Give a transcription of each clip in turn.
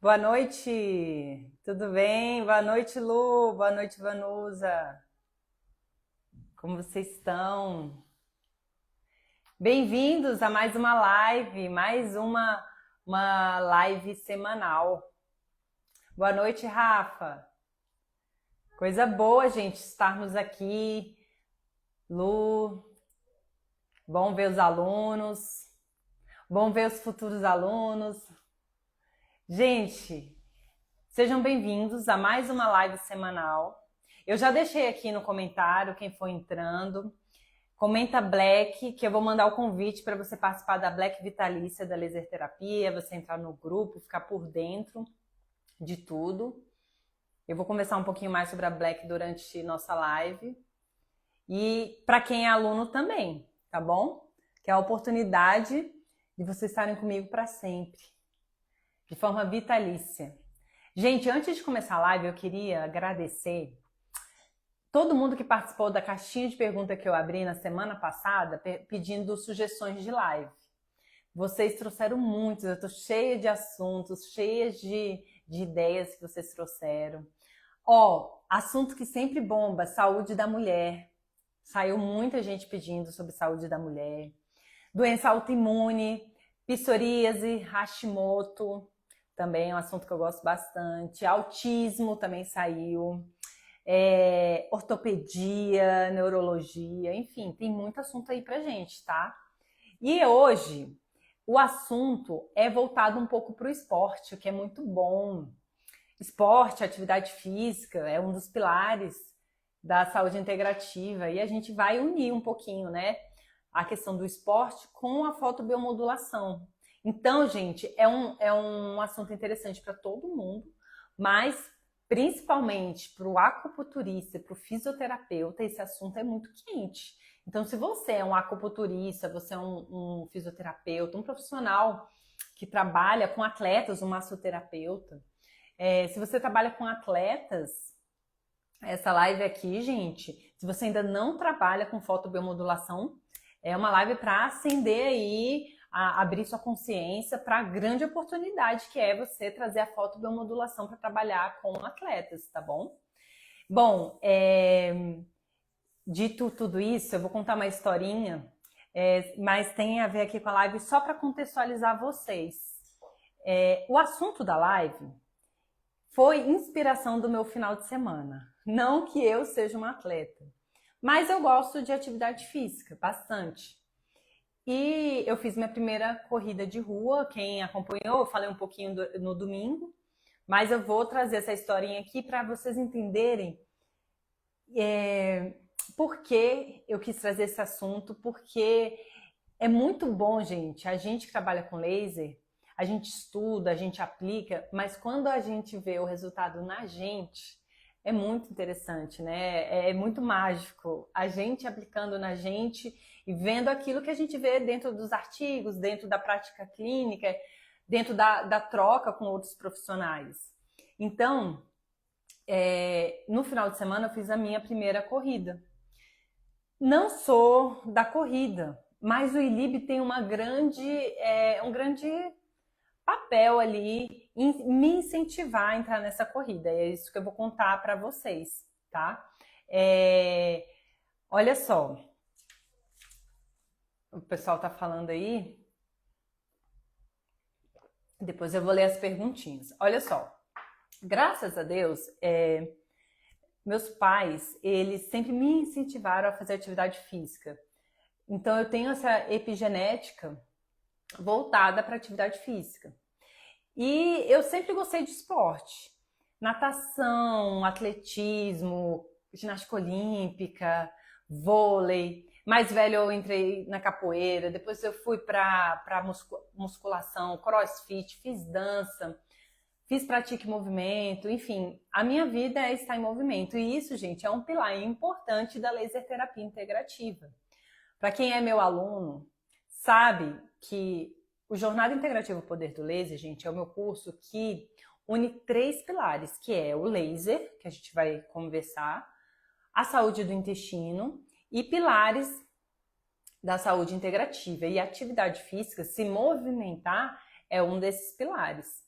Boa noite, tudo bem? Boa noite, Lu. Boa noite, Vanusa. Como vocês estão? Bem-vindos a mais uma live, mais uma live semanal. Boa noite, Rafa. Coisa boa, gente, estarmos aqui. Lu, bom ver os alunos, bom ver os futuros alunos. Gente, sejam bem-vindos a mais uma live semanal. Eu já deixei aqui no comentário quem for entrando. Comenta Black, que eu vou mandar o convite para você participar da Black Vitalícia da Laser Terapia, você entrar no grupo, ficar por dentro de tudo. Eu vou conversar um pouquinho mais sobre a Black durante nossa live. E para quem é aluno também, tá bom? Que é a oportunidade de vocês estarem comigo para sempre, de forma vitalícia. Gente, antes de começar a live, eu queria agradecer todo mundo que participou da caixinha de pergunta que eu abri na semana passada, pedindo sugestões de live. Vocês trouxeram muitos, eu estou cheia de assuntos, cheia de ideias que vocês trouxeram. Assunto que sempre bomba, saúde da mulher. Saiu muita gente pedindo sobre saúde da mulher. Doença autoimune, psoríase, Hashimoto, também é um assunto que eu gosto bastante. Autismo também saiu. Ortopedia, neurologia, enfim, tem muito assunto aí pra gente, tá? E hoje o assunto é voltado um pouco para o esporte, o que é muito bom. Esporte, atividade física é um dos pilares da saúde integrativa e a gente vai unir um pouquinho, né, a questão do esporte com a fotobiomodulação. Então, gente, é um assunto interessante para todo mundo, mas principalmente para o acupunturista, para o fisioterapeuta, esse assunto é muito quente. Então, se você é um acupunturista, você é um fisioterapeuta, um profissional que trabalha com atletas, um massoterapeuta, se você trabalha com atletas, essa live aqui, gente, se você ainda não trabalha com fotobiomodulação, é uma live para acender aí, abrir sua consciência para a grande oportunidade que é você trazer a fotobiomodulação para trabalhar com atletas, tá bom? Bom, dito tudo isso, eu vou contar uma historinha, mas tem a ver aqui com a live só para contextualizar vocês. O assunto da live foi inspiração do meu final de semana. Não que eu seja uma atleta, mas eu gosto de atividade física, bastante. E eu fiz minha primeira corrida de rua, quem acompanhou, eu falei um pouquinho no domingo, mas eu vou trazer essa historinha aqui para vocês entenderem por que eu quis trazer esse assunto, porque é muito bom, gente, a gente que trabalha com laser, a gente estuda, a gente aplica, mas quando a gente vê o resultado na gente, é muito interessante, né? É muito mágico. A gente aplicando na gente e vendo aquilo que a gente vê dentro dos artigos, dentro da prática clínica, dentro da troca com outros profissionais. Então, no final de semana eu fiz a minha primeira corrida. Não sou da corrida, mas o ILIB tem um grande papel ali em me incentivar a entrar nessa corrida. É isso que eu vou contar para vocês, tá? Olha só, o pessoal tá falando aí. Depois eu vou ler as perguntinhas. Olha só, graças a Deus, meus pais, eles sempre me incentivaram a fazer atividade física. Então eu tenho essa epigenética voltada para atividade física. E eu sempre gostei de esporte. Natação, atletismo, ginástica olímpica, vôlei. Mais velho eu entrei na capoeira, depois eu fui para musculação, crossfit, fiz dança, fiz pratique movimento, enfim, a minha vida é estar em movimento. E isso, gente, é um pilar importante da laser terapia integrativa. Para quem é meu aluno, sabe que o Jornada Integrativa Poder do Laser, gente, é o meu curso que une 3 pilares, que é o laser, que a gente vai conversar, a saúde do intestino e pilares da saúde integrativa. E a atividade física, se movimentar, é um desses pilares.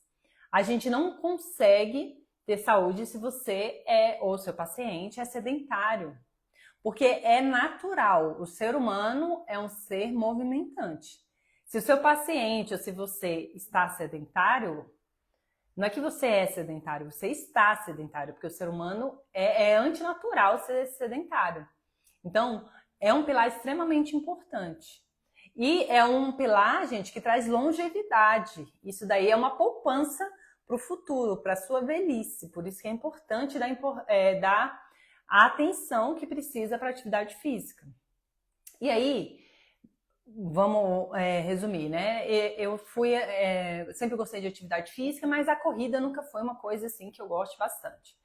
A gente não consegue ter saúde se você ou seu paciente é sedentário. Porque é natural, o ser humano é um ser movimentante. Se o seu paciente ou se você está sedentário, não é que você é sedentário, você está sedentário, porque o ser humano é antinatural ser sedentário. Então, é um pilar extremamente importante. E é um pilar, gente, que traz longevidade. Isso daí é uma poupança para o futuro, para a sua velhice. Por isso que é importante dar a atenção que precisa para a atividade física. E aí, vamos resumir, né? Eu sempre gostei de atividade física, mas a corrida nunca foi uma coisa assim que eu gosto bastante.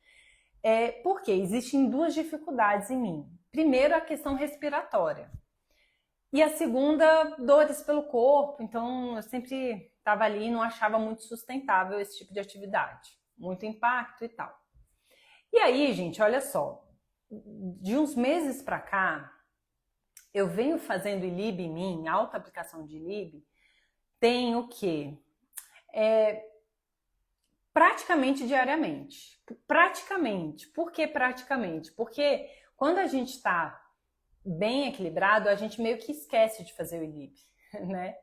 Porque existem duas dificuldades em mim. Primeiro, a questão respiratória. E a segunda, dores pelo corpo. Então, eu sempre estava ali e não achava muito sustentável esse tipo de atividade. Muito impacto e tal. E aí, gente, olha só. De uns meses para cá, eu venho fazendo ILIB em mim, alta aplicação de ILIB, tem o quê? Praticamente diariamente. Praticamente. Por que praticamente? Porque quando a gente está bem equilibrado, a gente meio que esquece de fazer o ILIB, né?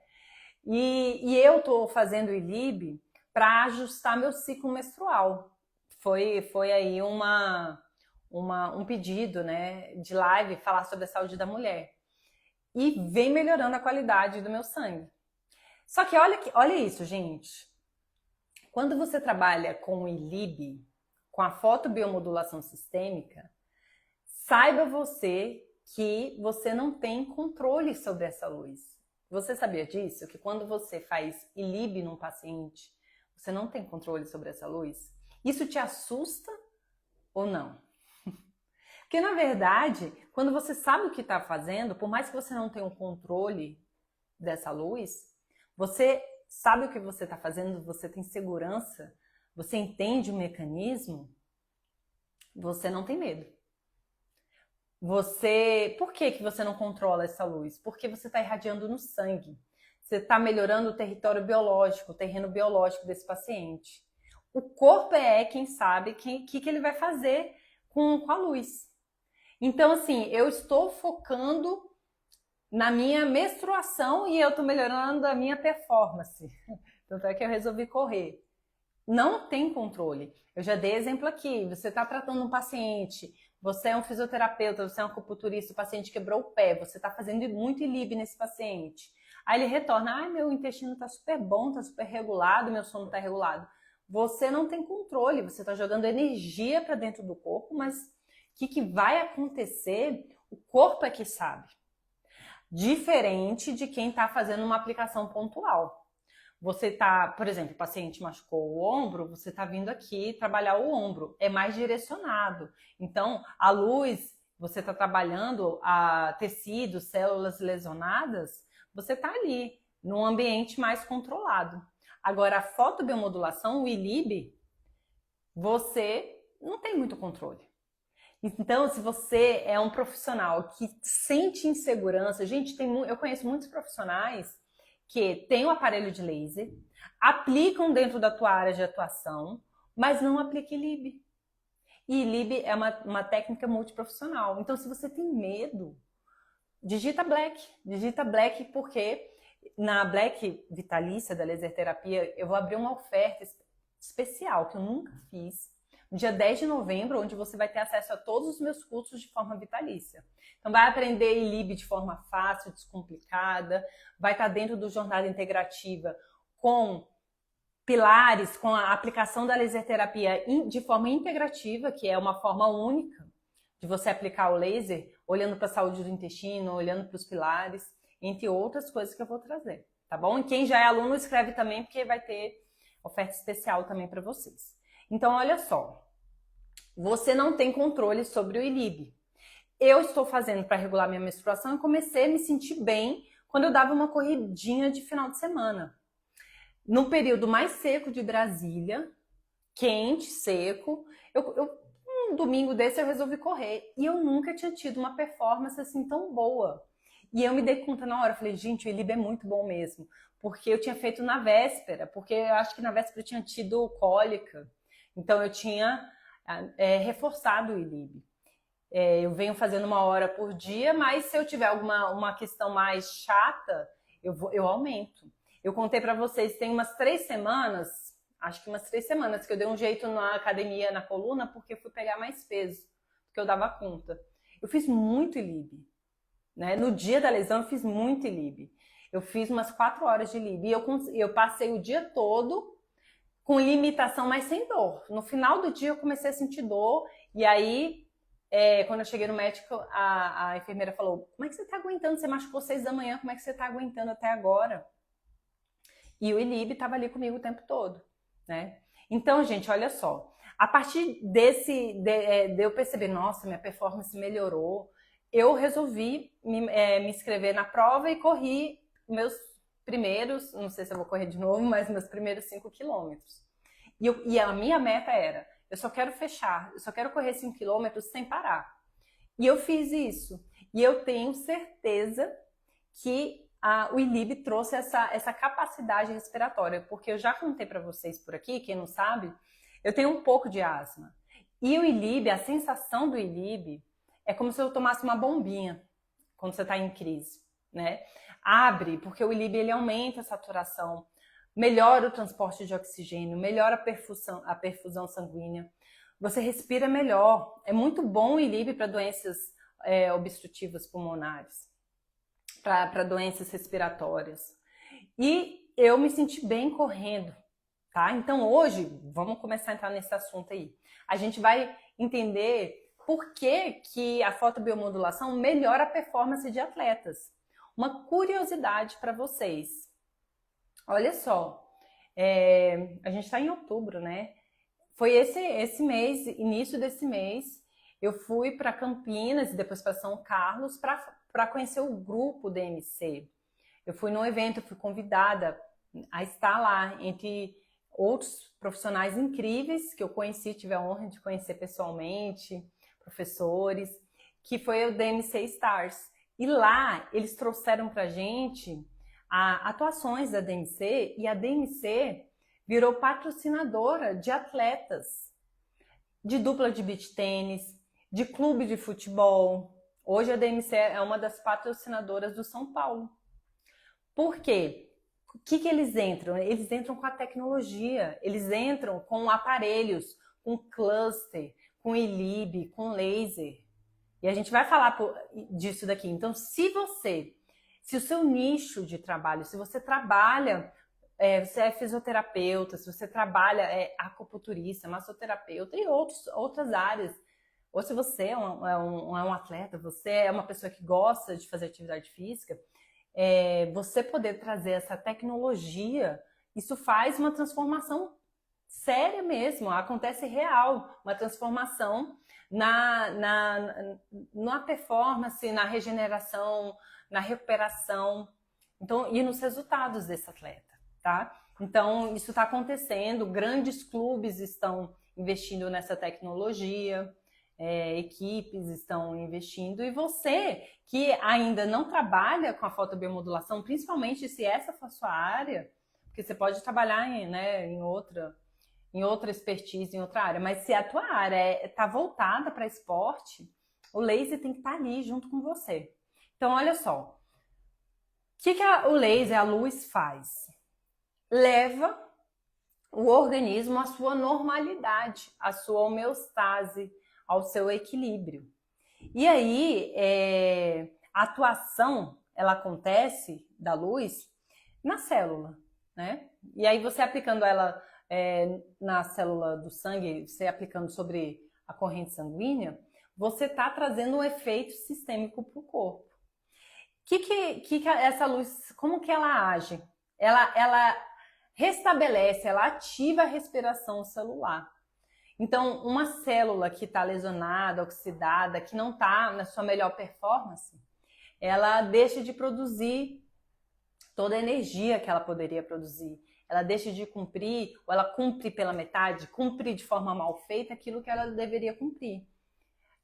E eu tô fazendo o ILIB para ajustar meu ciclo menstrual. Foi aí um pedido, né, de live, falar sobre a saúde da mulher. E vem melhorando a qualidade do meu sangue. Só que olha isso, gente. Quando você trabalha com o ILIB, com a fotobiomodulação sistêmica, saiba você que você não tem controle sobre essa luz. Você sabia disso? Que quando você faz ILIB num paciente, você não tem controle sobre essa luz? Isso te assusta ou não? Porque, na verdade, quando você sabe o que está fazendo, por mais que você não tenha um controle dessa luz, você sabe o que você está fazendo, você tem segurança, você entende o mecanismo, você não tem medo. Por que você não controla essa luz? Porque você está irradiando no sangue. Você está melhorando o território biológico, o terreno biológico desse paciente. O corpo quem sabe o que ele vai fazer com a luz. Então, assim, eu estou focando na minha menstruação e eu estou melhorando a minha performance. Tanto é que eu resolvi correr. Não tem controle. Eu já dei exemplo aqui. Você está tratando um paciente, você é um fisioterapeuta, você é um acupunturista, o paciente quebrou o pé, você está fazendo muito ILIB nesse paciente. Aí ele retorna, meu intestino está super bom, está super regulado, meu sono está regulado. Você não tem controle, você está jogando energia para dentro do corpo, mas o que vai acontecer, o corpo é que sabe. Diferente de quem está fazendo uma aplicação pontual. Você está, por exemplo, o paciente machucou o ombro, você está vindo aqui trabalhar o ombro. É mais direcionado. Então, a luz, você está trabalhando tecidos, células lesionadas, você está ali, num ambiente mais controlado. Agora, a fotobiomodulação, o ILIB, você não tem muito controle. Então, se você é um profissional que sente insegurança, gente, eu conheço muitos profissionais que têm o aparelho de laser, aplicam dentro da tua área de atuação, mas não aplicam ILIB. E ILIB é uma técnica multiprofissional. Então, se você tem medo, digita Black porque na Black Vitalícia da laser terapia eu vou abrir uma oferta especial que eu nunca fiz, no dia 10 de novembro, onde você vai ter acesso a todos os meus cursos de forma vitalícia. Então, vai aprender ILIB de forma fácil, descomplicada, vai estar dentro do Jornada Integrativa com pilares, com a aplicação da laser terapia de forma integrativa, que é uma forma única de você aplicar o laser, olhando para a saúde do intestino, olhando para os pilares, entre outras coisas que eu vou trazer, tá bom? E quem já é aluno, escreve também, porque vai ter oferta especial também para vocês. Então, olha só, você não tem controle sobre o ILIB. Eu estou fazendo para regular minha menstruação e comecei a me sentir bem quando eu dava uma corridinha de final de semana. No período mais seco de Brasília, quente, seco, um domingo desse eu resolvi correr e eu nunca tinha tido uma performance assim tão boa. E eu me dei conta na hora, falei, gente, o ILIB é muito bom mesmo, porque eu tinha feito na véspera, porque eu acho que na véspera eu tinha tido cólica, então eu tinha reforçado o ILIB. Eu venho fazendo 1 hora por dia, mas se eu tiver uma questão mais chata, eu aumento. Eu contei para vocês, tem umas 3 semanas, acho que umas 3 semanas, que eu dei um jeito na academia, na coluna, porque eu fui pegar mais peso, porque eu dava conta. Eu fiz muito ILIB, né? No dia da lesão eu fiz muito ILIB. Eu fiz umas 4 horas de ILIB e eu passei o dia todo com limitação, mas sem dor. No final do dia eu comecei a sentir dor e aí quando eu cheguei no médico, a enfermeira falou: como é que você tá aguentando? Você machucou 6 da manhã, como é que você tá aguentando até agora? E o ILIB estava ali comigo o tempo todo, né? Então, gente, olha só. A partir de eu perceber, nossa, minha performance melhorou, eu resolvi me inscrever na prova e corri meus primeiros, não sei se eu vou correr de novo, mas meus primeiros 5 quilômetros. E a minha meta era, eu só quero fechar, eu só quero correr 5 quilômetros sem parar. E eu fiz isso. E eu tenho certeza que o ILIB trouxe essa capacidade respiratória, porque eu já contei para vocês por aqui, quem não sabe, eu tenho um pouco de asma. E o ILIB, a sensação do ILIB é como se eu tomasse uma bombinha quando você está em crise, né? Abre, porque o ILIB ele aumenta a saturação, melhora o transporte de oxigênio, melhora a perfusão sanguínea. Você respira melhor. É muito bom o ILIB para doenças obstrutivas pulmonares, para doenças respiratórias. E eu me senti bem correndo, tá? Então hoje, vamos começar a entrar nesse assunto aí. A gente vai entender por que a fotobiomodulação melhora a performance de atletas. Uma curiosidade para vocês. Olha só, a gente está em outubro, né? Foi esse mês, início desse mês, eu fui para Campinas e depois para São Carlos para conhecer o grupo DMC. Eu fui num evento, fui convidada a estar lá entre outros profissionais incríveis que eu conheci, tive a honra de conhecer pessoalmente, professores, que foi o DMC Stars. E lá eles trouxeram para a gente atuações da DMC, e a DMC virou patrocinadora de atletas, de dupla de beach tênis, de clube de futebol. Hoje a DMC é uma das patrocinadoras do São Paulo. Por quê? O que eles entram? Eles entram com a tecnologia, eles entram com aparelhos, com cluster, com ILIB, com laser. E a gente vai falar disso daqui. Então, se o seu nicho de trabalho, se você trabalha, você é fisioterapeuta, se você trabalha acupunturista, massoterapeuta e outras áreas, ou se você é um atleta, você é uma pessoa que gosta de fazer atividade física, você poder trazer essa tecnologia, isso faz uma transformação séria mesmo, acontece real, uma transformação na performance, na regeneração, na recuperação, então, e nos resultados desse atleta, tá? Então, isso está acontecendo, grandes clubes estão investindo nessa tecnologia, equipes estão investindo, e você que ainda não trabalha com a fotobiomodulação, principalmente se essa for a sua área, porque você pode trabalhar em outra expertise, em outra área, mas se a tua área está voltada para esporte, o laser tem que estar ali junto com você. Então, olha só, o que o laser, a luz faz? Leva o organismo à sua normalidade, à sua homeostase, ao seu equilíbrio. E aí, a atuação, ela acontece da luz na célula, né? E aí você aplicando ela na célula do sangue, você aplicando sobre a corrente sanguínea, você está trazendo um efeito sistêmico para o corpo. Que essa luz, como que ela age? Ela restabelece, ela ativa a respiração celular. Então, uma célula que está lesionada, oxidada, que não está na sua melhor performance, ela deixa de produzir toda a energia que ela poderia produzir. Ela deixa de cumprir, ou ela cumpre pela metade, cumpre de forma mal feita aquilo que ela deveria cumprir.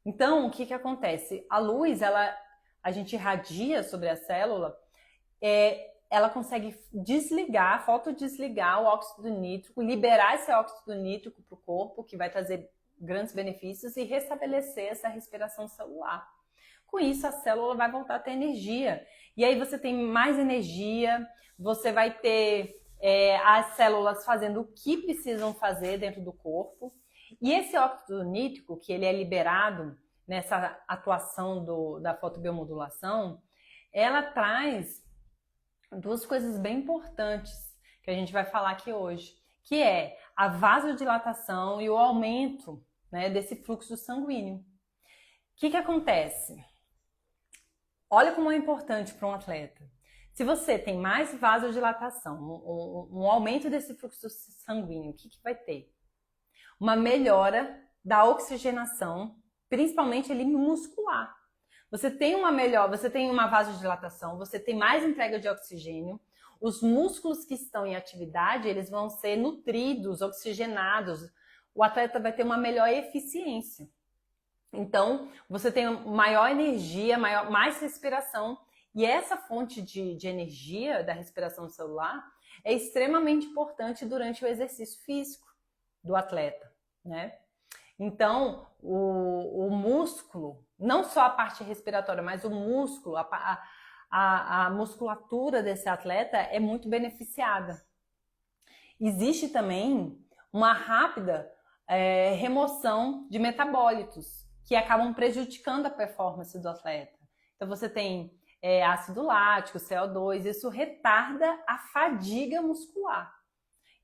Então, o que acontece? A luz, a gente irradia sobre a célula, ela consegue desligar, fotodesligar o óxido nítrico, liberar esse óxido nítrico para o corpo, que vai trazer grandes benefícios, e restabelecer essa respiração celular. Com isso, a célula vai voltar a ter energia. E aí você tem mais energia, você vai ter as células fazendo o que precisam fazer dentro do corpo. E esse óxido nítrico, que ele é liberado nessa atuação da fotobiomodulação, ela traz duas coisas bem importantes que a gente vai falar aqui hoje, que é a vasodilatação e o aumento, né, desse fluxo sanguíneo. O que acontece? Olha como é importante para um atleta. Se você tem mais vasodilatação, um aumento desse fluxo sanguíneo, o que vai ter? Uma melhora da oxigenação, principalmente ali muscular. Você tem uma vasodilatação, você tem mais entrega de oxigênio, os músculos que estão em atividade, eles vão ser nutridos, oxigenados, o atleta vai ter uma melhor eficiência. Então, você tem maior energia, mais respiração, e essa fonte de energia da respiração celular é extremamente importante durante o exercício físico do atleta, né? Então, o músculo, não só a parte respiratória, mas o músculo, a musculatura desse atleta é muito beneficiada. Existe também uma rápida remoção de metabólitos que acabam prejudicando a performance do atleta. Então, você tem ácido lático, CO2, isso retarda a fadiga muscular.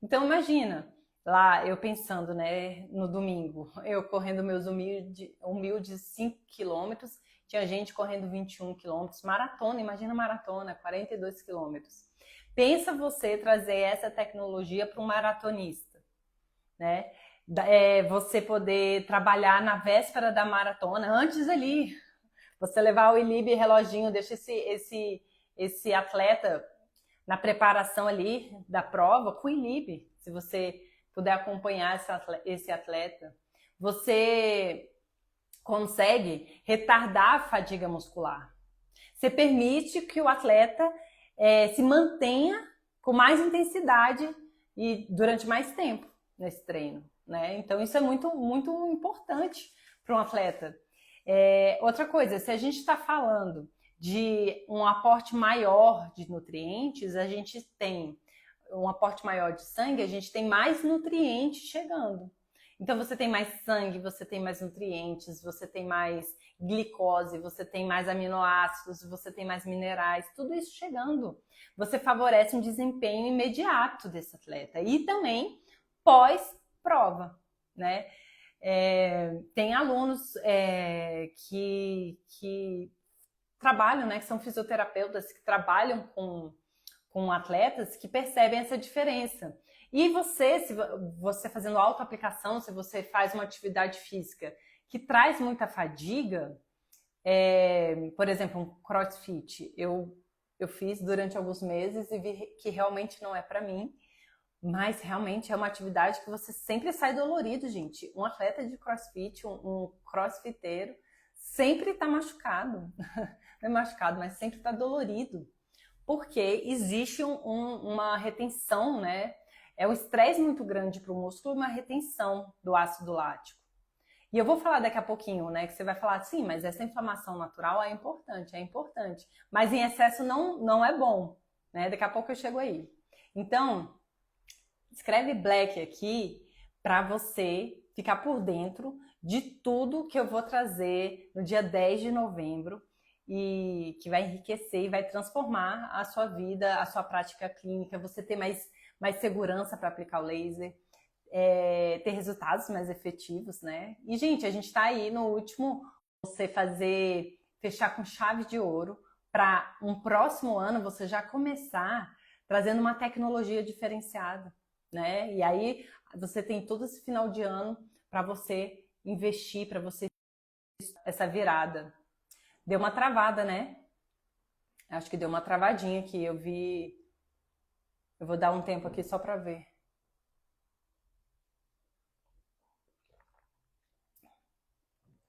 Então, imagina, lá eu pensando, né, no domingo, eu correndo meus humildes 5 quilômetros, tinha gente correndo 21 quilômetros, maratona, imagina maratona, 42 quilômetros. Pensa você trazer essa tecnologia para um maratonista, né? Você poder trabalhar na véspera da maratona, antes ali, você levar o Ilib reloginho, deixa esse atleta na preparação ali da prova com o Ilib, se você puder acompanhar esse atleta, você consegue retardar a fadiga muscular. Você permite que o atleta se mantenha com mais intensidade e durante mais tempo nesse treino, né? Então isso é muito, muito importante para um atleta. Outra coisa, se a gente está falando de um aporte maior de nutrientes, a gente tem um aporte maior de sangue, a gente tem mais nutrientes chegando. Então você tem mais sangue, você tem mais nutrientes, você tem mais glicose, você tem mais aminoácidos, você tem mais minerais, tudo isso chegando. Você favorece um desempenho imediato desse atleta e também pós-prova, né? Tem alunos que trabalham, né, que são fisioterapeutas, que trabalham com atletas, que percebem essa diferença. E você, se você fazendo autoaplicação, se você faz uma atividade física que traz muita fadiga, por exemplo, um crossfit, eu fiz durante alguns meses e vi que realmente não é para mim, mas realmente é uma atividade que você sempre sai dolorido, gente. Um atleta de crossfit, um crossfiteiro, sempre está machucado. Não é machucado, mas sempre está dolorido. Porque existe uma retenção, né? É um estresse muito grande para o músculo, uma retenção do ácido lático. E eu vou falar daqui a pouquinho, né? Que você vai falar, sim, mas essa inflamação natural é importante. Mas em excesso não é bom, né? Daqui a pouco eu chego aí. Então, escreve Black aqui para você ficar por dentro de tudo que eu vou trazer no dia 10 de novembro e que vai enriquecer e vai transformar a sua vida, a sua prática clínica, você ter mais segurança para aplicar o laser, ter resultados mais efetivos, né? E, gente, a gente está aí no último, você fechar com chave de ouro para um próximo ano você já começar trazendo uma tecnologia diferenciada, né? E aí você tem todo esse final de ano para você investir, para você essa virada. Deu uma travada, né? Acho que deu uma travadinha aqui. Eu vi. Eu vou dar um tempo aqui só para ver.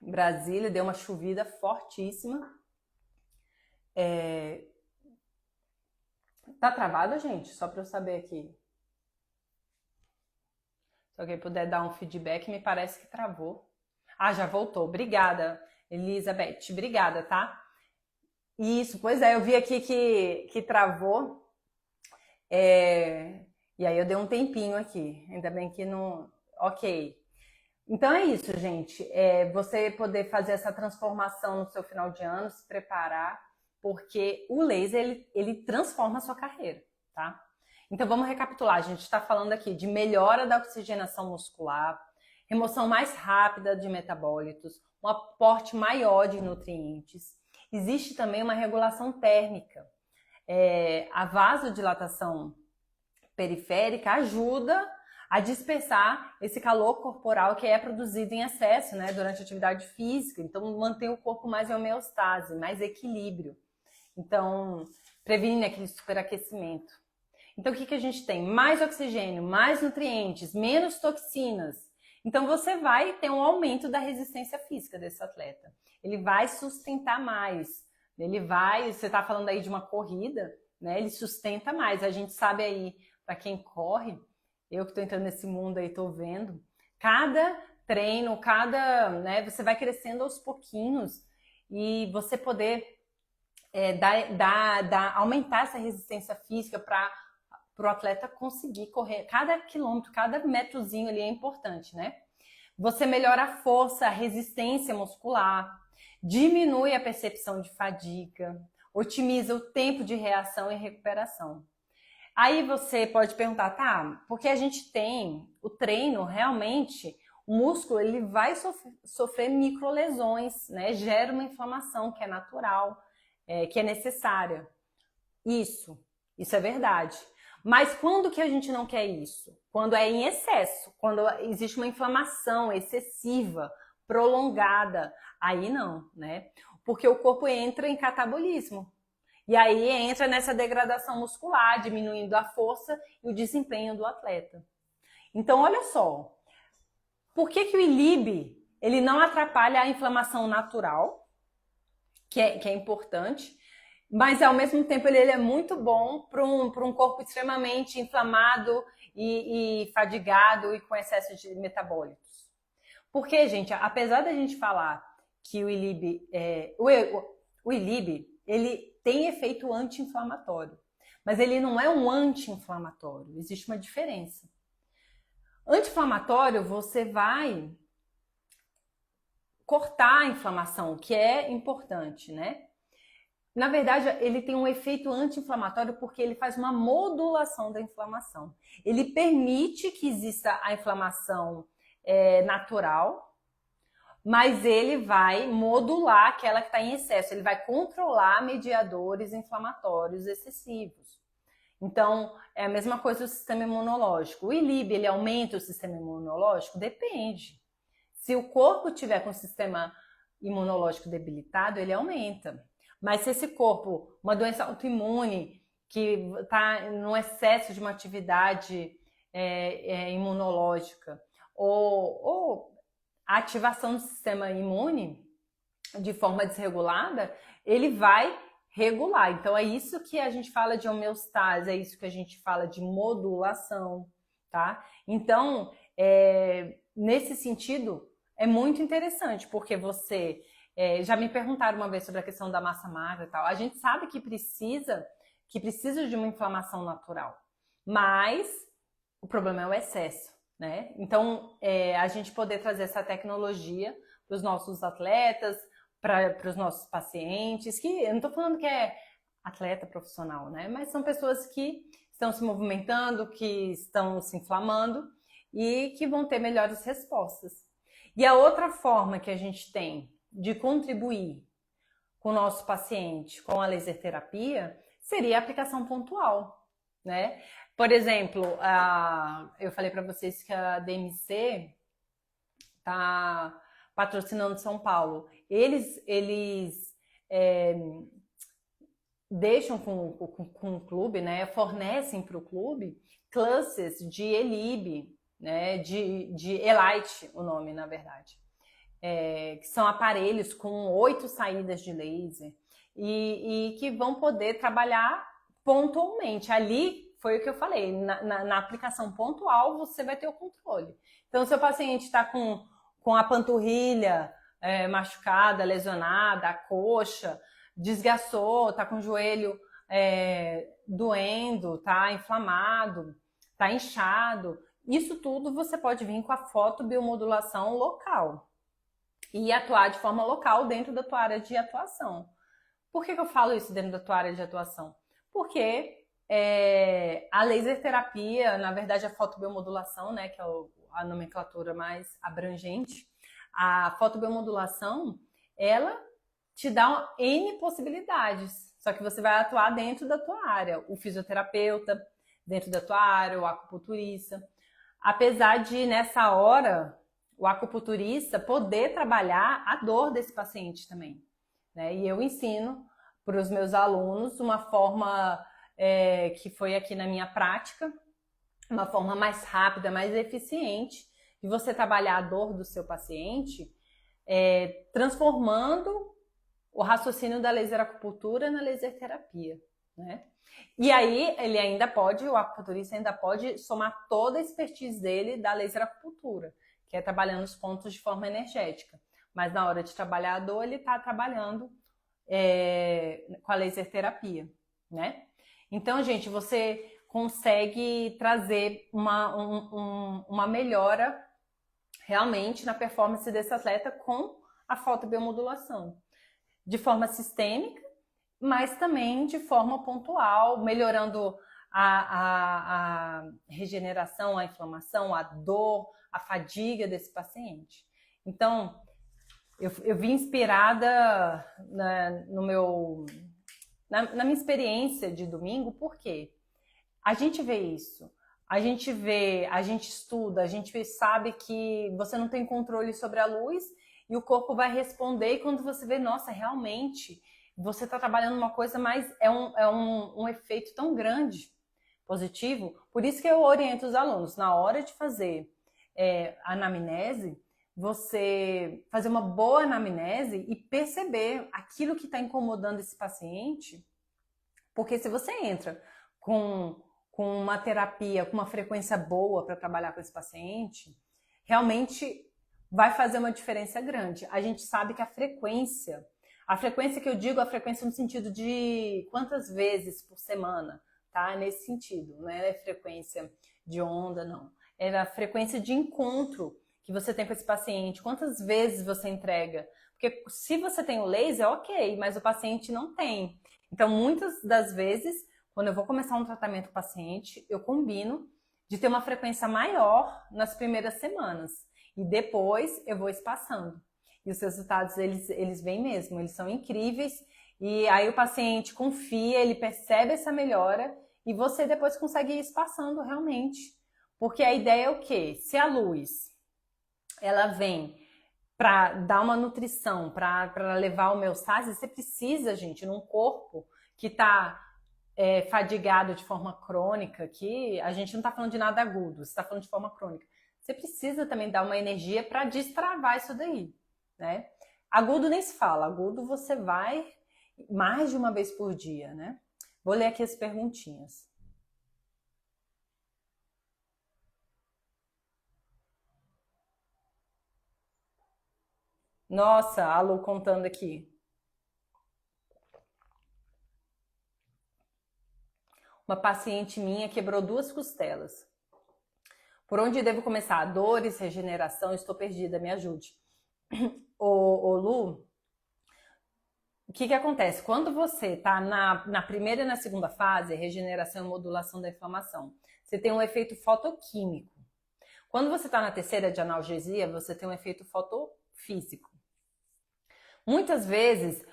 Em Brasília deu uma chovida fortíssima. Tá travado, gente? Só para eu saber aqui. Se alguém puder dar um feedback, me parece que travou. Ah, já voltou. Obrigada, Elizabeth. Obrigada, tá? Isso, pois é, eu vi aqui que travou. E aí eu dei um tempinho aqui. Ainda bem que não. Ok. Então é isso, gente. Você poder fazer essa transformação no seu final de ano, se preparar, porque o laser ele transforma a sua carreira, tá? Então vamos recapitular. A gente está falando aqui de melhora da oxigenação muscular, remoção mais rápida de metabólitos, um aporte maior de nutrientes. Existe também uma regulação térmica. A vasodilatação periférica ajuda a dispersar esse calor corporal que é produzido em excesso, né, durante a atividade física. Então, mantém o corpo mais em homeostase, mais equilíbrio. Então, previne aquele superaquecimento. Então, o que a gente tem? Mais oxigênio, mais nutrientes, menos toxinas. Então, você vai ter um aumento da resistência física desse atleta. Ele vai sustentar mais. Você está falando aí de uma corrida, né? Ele sustenta mais. A gente sabe aí, para quem corre, eu que estou entrando nesse mundo aí, estou vendo, cada treino, né, você vai crescendo aos pouquinhos e você poder aumentar essa resistência física para o atleta conseguir correr. Cada quilômetro, cada metrozinho ali é importante, né? Você melhora a força, a resistência muscular, diminui a percepção de fadiga, otimiza o tempo de reação e recuperação. Aí você pode perguntar, tá, porque a gente tem o treino, realmente, o músculo ele vai sofrer microlesões, né? Gera uma inflamação que é natural, que é necessária. Isso é verdade. Mas quando que a gente não quer isso? Quando é em excesso, quando existe uma inflamação excessiva, prolongada, aí não, né? Porque o corpo entra em catabolismo. E aí entra nessa degradação muscular, diminuindo a força e o desempenho do atleta. Então, olha só. Por que o ILIB ele não atrapalha a inflamação natural, que é importante, mas ao mesmo tempo ele é muito bom para um corpo extremamente inflamado e fadigado e com excesso de metabólitos. Porque, gente, apesar da gente falar que o ILIB, o ILIB, ele tem efeito anti-inflamatório, mas ele não é um anti-inflamatório, existe uma diferença. Anti-inflamatório, você vai cortar a inflamação, que é importante, né? Na verdade, ele tem um efeito anti-inflamatório porque ele faz uma modulação da inflamação. Ele permite que exista a inflamação natural, mas ele vai modular aquela que está em excesso, ele vai controlar mediadores inflamatórios excessivos. Então, é a mesma coisa do sistema imunológico. O ILIB, ele aumenta o sistema imunológico? Depende. Se o corpo tiver com o sistema imunológico debilitado, ele aumenta. Mas se esse corpo, uma doença autoimune, que está no excesso de uma atividade imunológica, ou a ativação do sistema imune de forma desregulada, ele vai regular. Então é isso que a gente fala de homeostase, é isso que a gente fala de modulação, tá? Então, nesse sentido, é muito interessante, porque você... já me perguntaram uma vez sobre a questão da massa magra e tal. A gente sabe que precisa de uma inflamação natural, mas o problema é o excesso, né? Então, a gente poder trazer essa tecnologia para os nossos atletas, para os nossos pacientes, que eu não estou falando que é atleta profissional, né? Mas são pessoas que estão se movimentando, que estão se inflamando e que vão ter melhores respostas. E a outra forma que a gente tem de contribuir com o nosso paciente com a laser terapia seria a aplicação pontual, né? Por exemplo, eu falei para vocês que a DMC está patrocinando São Paulo. Eles deixam com o clube, né? Fornecem para o clube classes de ELIB, né? De Elite, o nome, na verdade. Que são aparelhos com 8 saídas de laser e que vão poder trabalhar pontualmente. Ali foi o que eu falei, na aplicação pontual você vai ter o controle. Então, se o paciente está com a panturrilha machucada, lesionada, a coxa, desgastou, está com o joelho doendo, está inflamado, está inchado, isso tudo você pode vir com a fotobiomodulação local e atuar de forma local dentro da tua área de atuação. Por que eu falo isso dentro da tua área de atuação? Porque a laser terapia, na verdade a fotobiomodulação, né, que é a nomenclatura mais abrangente, a fotobiomodulação, ela te dá N possibilidades, só que você vai atuar dentro da tua área, o fisioterapeuta dentro da tua área, o acupunturista, apesar de nessa hora o acupunturista poder trabalhar a dor desse paciente também, né? E eu ensino para os meus alunos uma forma que foi aqui na minha prática, uma forma mais rápida, mais eficiente de você trabalhar a dor do seu paciente, transformando o raciocínio da laser acupuntura na laser terapia, né? E aí ele ainda pode, o acupunturista ainda pode somar toda a expertise dele da laser acupuntura, que é trabalhando os pontos de forma energética. Mas na hora de trabalhar a dor, ele está trabalhando com a laser terapia, né? Então, gente, você consegue trazer uma melhora realmente na performance desse atleta com a fotobiomodulação. De forma sistêmica, mas também de forma pontual, melhorando a regeneração, a inflamação, a dor, a fadiga desse paciente. Então, eu vim inspirada na minha experiência de domingo, por quê? A gente vê isso, a gente estuda, a gente sabe que você não tem controle sobre a luz e o corpo vai responder, e quando você vê, nossa, realmente, você está trabalhando uma coisa, mas é um efeito tão grande, positivo. Por isso que eu oriento os alunos, na hora de fazer anamnese, você fazer uma boa anamnese e perceber aquilo que está incomodando esse paciente, porque se você entra com uma terapia, com uma frequência boa para trabalhar com esse paciente, realmente vai fazer uma diferença grande. A gente sabe que a frequência que eu digo, a frequência no sentido de quantas vezes por semana, tá? Nesse sentido, não é frequência de onda, não. É a frequência de encontro que você tem com esse paciente, quantas vezes você entrega. Porque se você tem o laser, ok, mas o paciente não tem. Então, muitas das vezes, quando eu vou começar um tratamento com o paciente, eu combino de ter uma frequência maior nas primeiras semanas. E depois eu vou espaçando. E os resultados, eles vêm mesmo, eles são incríveis. E aí o paciente confia, ele percebe essa melhora e você depois consegue ir espaçando realmente. Porque a ideia é o quê? Se a luz, ela vem para dar uma nutrição, para levar a homeostase, você precisa, gente, num corpo que está fadigado de forma crônica, que a gente não está falando de nada agudo, você está falando de forma crônica. Você precisa também dar uma energia para destravar isso daí, né? Agudo nem se fala, agudo você vai mais de uma vez por dia, né? Vou ler aqui as perguntinhas. Nossa, a Lu contando aqui. Uma paciente minha quebrou 2 costelas. Por onde devo começar? Dores, regeneração, estou perdida, me ajude. Ô Lu, o que acontece? Quando você está na primeira e na segunda fase, regeneração e modulação da inflamação, você tem um efeito fotoquímico. Quando você está na terceira de analgesia, você tem um efeito fotofísico. Muitas vezes,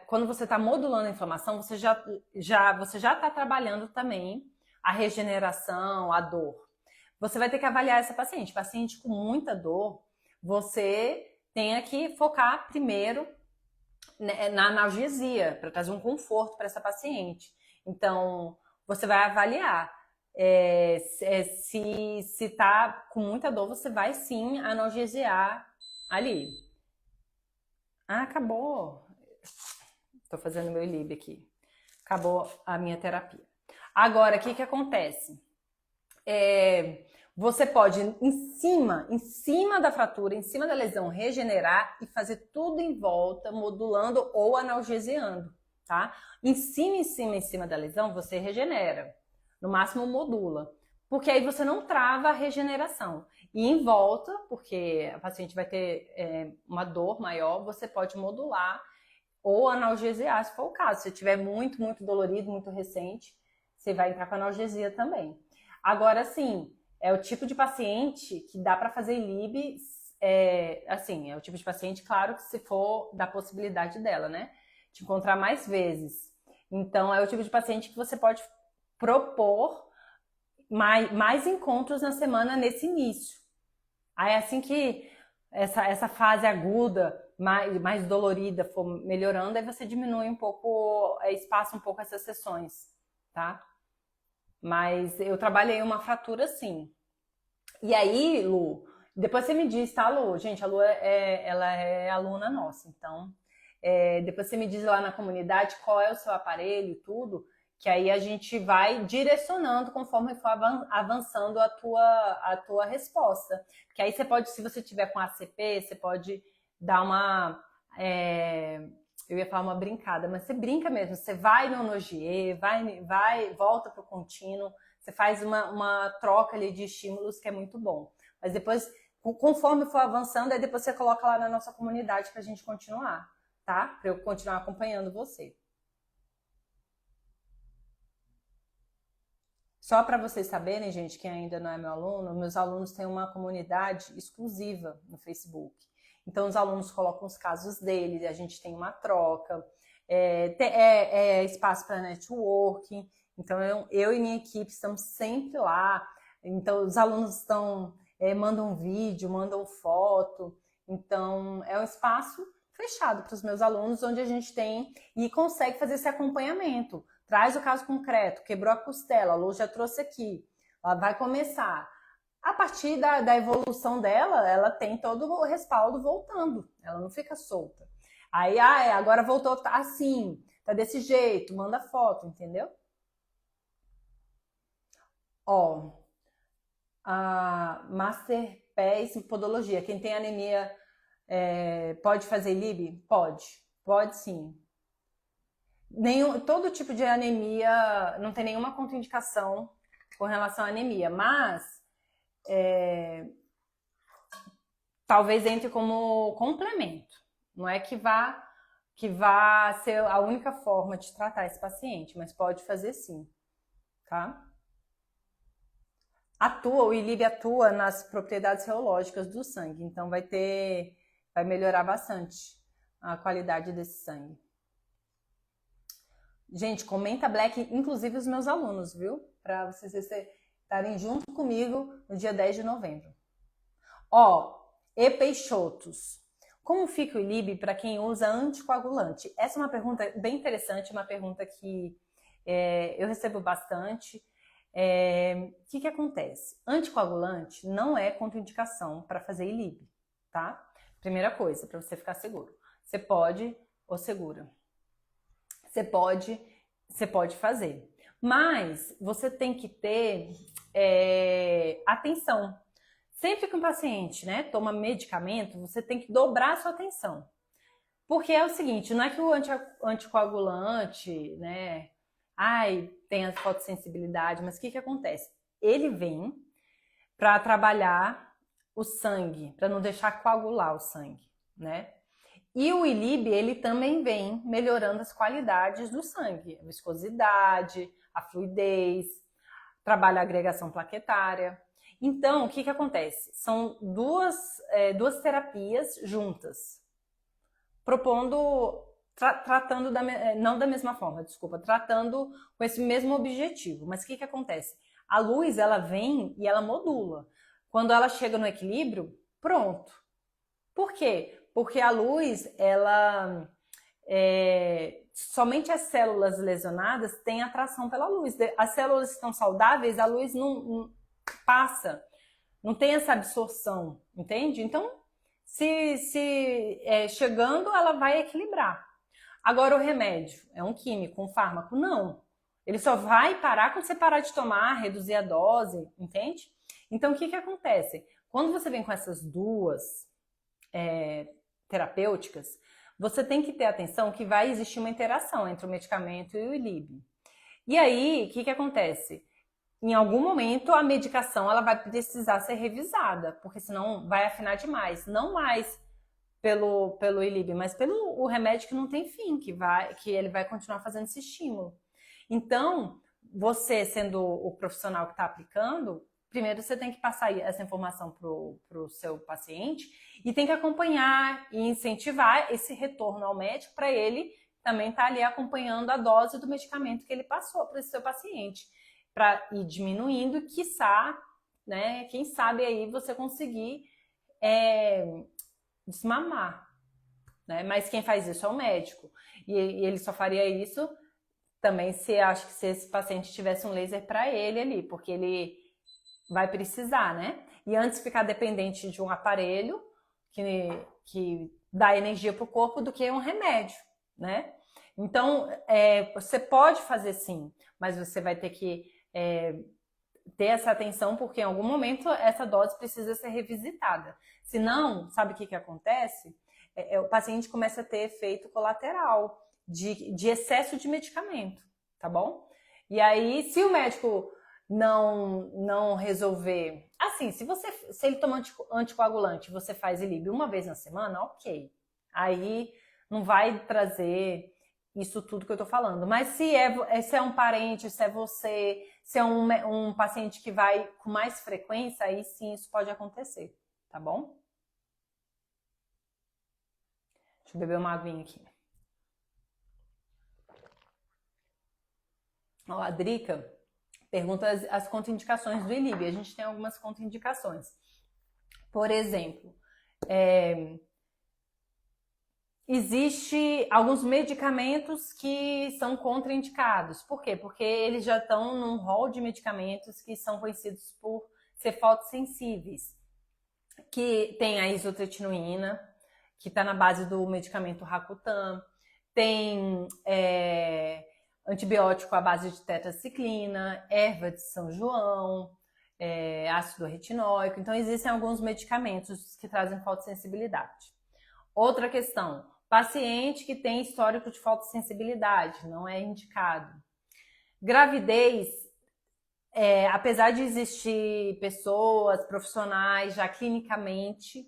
quando você está modulando a inflamação, você já está trabalhando também a regeneração, a dor. Você vai ter que avaliar essa paciente. Paciente com muita dor, você tem que focar primeiro na analgesia, para trazer um conforto para essa paciente. Então, você vai avaliar. Se está com muita dor, você vai sim analgesiar ali. Ah, acabou. Estou fazendo meu lib aqui. Acabou a minha terapia. Agora, o que acontece? Você pode, em cima da fratura, em cima da lesão, regenerar e fazer tudo em volta, modulando ou analgesiando, tá? Em cima da lesão, você regenera. No máximo, modula. Porque aí você não trava a regeneração. E em volta, porque a paciente vai ter uma dor maior, você pode modular ou analgesiar, se for o caso. Se tiver muito, muito dolorido, muito recente, você vai entrar com analgesia também. Agora, sim, é o tipo de paciente que dá para fazer ILIB, é o tipo de paciente, claro, que se for da possibilidade dela, né? De encontrar mais vezes. Então, é o tipo de paciente que você pode propor mais encontros na semana nesse início. Aí, assim que essa fase aguda, mais dolorida for melhorando, aí você diminui um pouco, espaça um pouco essas sessões, tá? Mas eu trabalhei uma fratura sim. E aí, Lu, depois você me diz, tá, Lu? Gente, a Lu ela é aluna nossa, então depois você me diz lá na comunidade qual é o seu aparelho e tudo, que aí a gente vai direcionando conforme for avançando a tua resposta. Porque aí você pode, se você tiver com ACP, você pode dar uma... eu ia falar uma brincada, mas você brinca mesmo. Você vai no Nogier, volta pro contínuo, você faz uma troca ali de estímulos que é muito bom. Mas depois, conforme for avançando, aí depois você coloca lá na nossa comunidade pra gente continuar, tá? Pra eu continuar acompanhando você. Só para vocês saberem, gente, quem ainda não é meu aluno, meus alunos têm uma comunidade exclusiva no Facebook. Então, os alunos colocam os casos deles, a gente tem uma troca, espaço para networking. Então, eu e minha equipe estamos sempre lá. Então, os alunos mandam vídeo, mandam foto. Então, é um espaço fechado para os meus alunos, onde a gente tem e consegue fazer esse acompanhamento. Traz o caso concreto, quebrou a costela, a Lu já trouxe aqui, ela vai começar. A partir da evolução dela, ela tem todo o respaldo voltando, ela não fica solta. Aí, agora voltou assim, tá desse jeito, manda foto, entendeu? Ó, a Master PES Podologia, quem tem anemia pode fazer ILIB? Pode sim. Todo tipo de anemia, não tem nenhuma contraindicação com relação à anemia, mas talvez entre como complemento. Não é que vá ser a única forma de tratar esse paciente, mas pode fazer sim, tá? O ILIB atua nas propriedades reológicas do sangue, então vai melhorar bastante a qualidade desse sangue. Gente, comenta Black, inclusive os meus alunos, viu? Para vocês estarem junto comigo no dia 10 de novembro. E Peixotos. Como fica o ILIB para quem usa anticoagulante? Essa é uma pergunta bem interessante, uma pergunta que eu recebo bastante. O que acontece? Anticoagulante não é contraindicação para fazer ILIB, tá? Primeira coisa, para você ficar seguro. Você pode ou segura. Você pode fazer. Mas você tem que ter atenção. Sempre que um paciente, né, toma medicamento, você tem que dobrar a sua atenção. Porque é o seguinte, não é que o anticoagulante, né, tem a fotossensibilidade, mas o que acontece? Ele vem para trabalhar o sangue, para não deixar coagular o sangue, né? E o ILIB, ele também vem melhorando as qualidades do sangue, a viscosidade, a fluidez, trabalha a agregação plaquetária. Então, o que acontece? São duas terapias juntas, tratando não da mesma forma, desculpa, tratando com esse mesmo objetivo. Mas o que acontece? A luz, ela vem e ela modula. Quando ela chega no equilíbrio, pronto. Por quê? Porque a luz, ela somente as células lesionadas têm atração pela luz. As células estão saudáveis, a luz não passa, não tem essa absorção, entende? Então, se chegando, ela vai equilibrar. Agora o remédio é um químico, um fármaco? Não. Ele só vai parar quando você parar de tomar, reduzir a dose, entende? Então o que que acontece? Quando você vem com essas duas terapêuticas, você tem que ter atenção que vai existir uma interação entre o medicamento e o ILIB. E aí, o que que acontece? Em algum momento, a medicação ela vai precisar ser revisada, porque senão vai afinar demais. Não mais pelo ILIB, mas pelo o remédio que não tem fim, que ele vai continuar fazendo esse estímulo. Então, você sendo o profissional que está aplicando, primeiro você tem que passar essa informação para o seu paciente e tem que acompanhar e incentivar esse retorno ao médico para ele também estar ali acompanhando a dose do medicamento que ele passou para esse seu paciente, para ir diminuindo e, quiçá, né, quem sabe aí você conseguir desmamar, né? Mas quem faz isso é o médico. E ele só faria isso também se esse paciente tivesse um laser para ele ali, porque ele vai precisar, né? E antes ficar dependente de um aparelho que dá energia para o corpo do que um remédio, né? Então, você pode fazer sim, mas você vai ter que ter essa atenção, porque em algum momento essa dose precisa ser revisitada. Senão, sabe o que acontece? O paciente começa a ter efeito colateral de excesso de medicamento, tá bom? E aí, se o médico não resolver... Assim, se ele toma anticoagulante, você faz ILIB uma vez na semana, ok. Aí não vai trazer isso tudo que eu tô falando. Mas se é um parente, se é você, se é um paciente que vai com mais frequência, aí sim isso pode acontecer, tá bom? Deixa eu beber uma aguinha aqui. Ó, a Drica pergunta as contraindicações do ILIB. A gente tem algumas contraindicações. Por exemplo, existe alguns medicamentos que são contraindicados. Por quê? Porque eles já estão num rol de medicamentos que são conhecidos por ser fotossensíveis. Que tem a isotretinoína, que está na base do medicamento Racutan, tem antibiótico à base de tetraciclina, erva de São João, ácido retinóico. Então, existem alguns medicamentos que trazem fotossensibilidade. Outra questão, paciente que tem histórico de fotossensibilidade, não é indicado. Gravidez, apesar de existir pessoas, profissionais já clinicamente,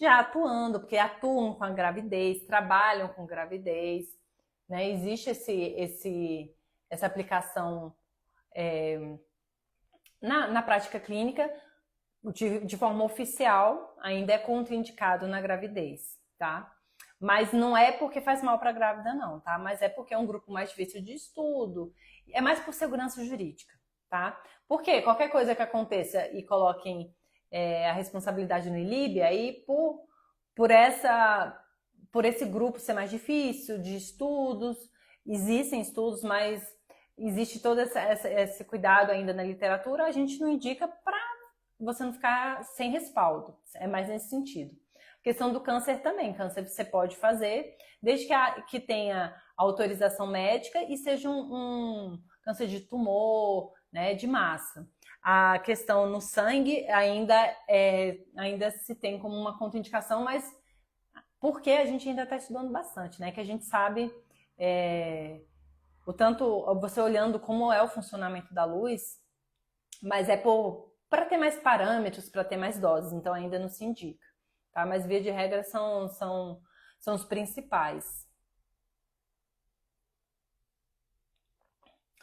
já atuando, porque atuam com a gravidez, trabalham com gravidez, né? Existe essa aplicação na prática clínica, de forma oficial, ainda é contraindicado na gravidez, tá? Mas não é porque faz mal para a grávida, não, tá? Mas é porque é um grupo mais difícil de estudo, é mais por segurança jurídica, tá? Porque qualquer coisa que aconteça e coloquem a responsabilidade no ILIB, aí por esse grupo ser mais difícil de estudos, existem estudos, mas existe todo esse cuidado ainda na literatura, a gente não indica para você não ficar sem respaldo, é mais nesse sentido. A questão do câncer também, câncer você pode fazer, desde que tenha autorização médica e seja um câncer de tumor, né, de massa. A questão no sangue ainda se tem como uma contraindicação, mas porque a gente ainda está estudando bastante, né? Que a gente sabe o tanto, você olhando como é o funcionamento da luz, mas para ter mais parâmetros, para ter mais doses, então ainda não se indica, tá? Mas via de regra são os principais.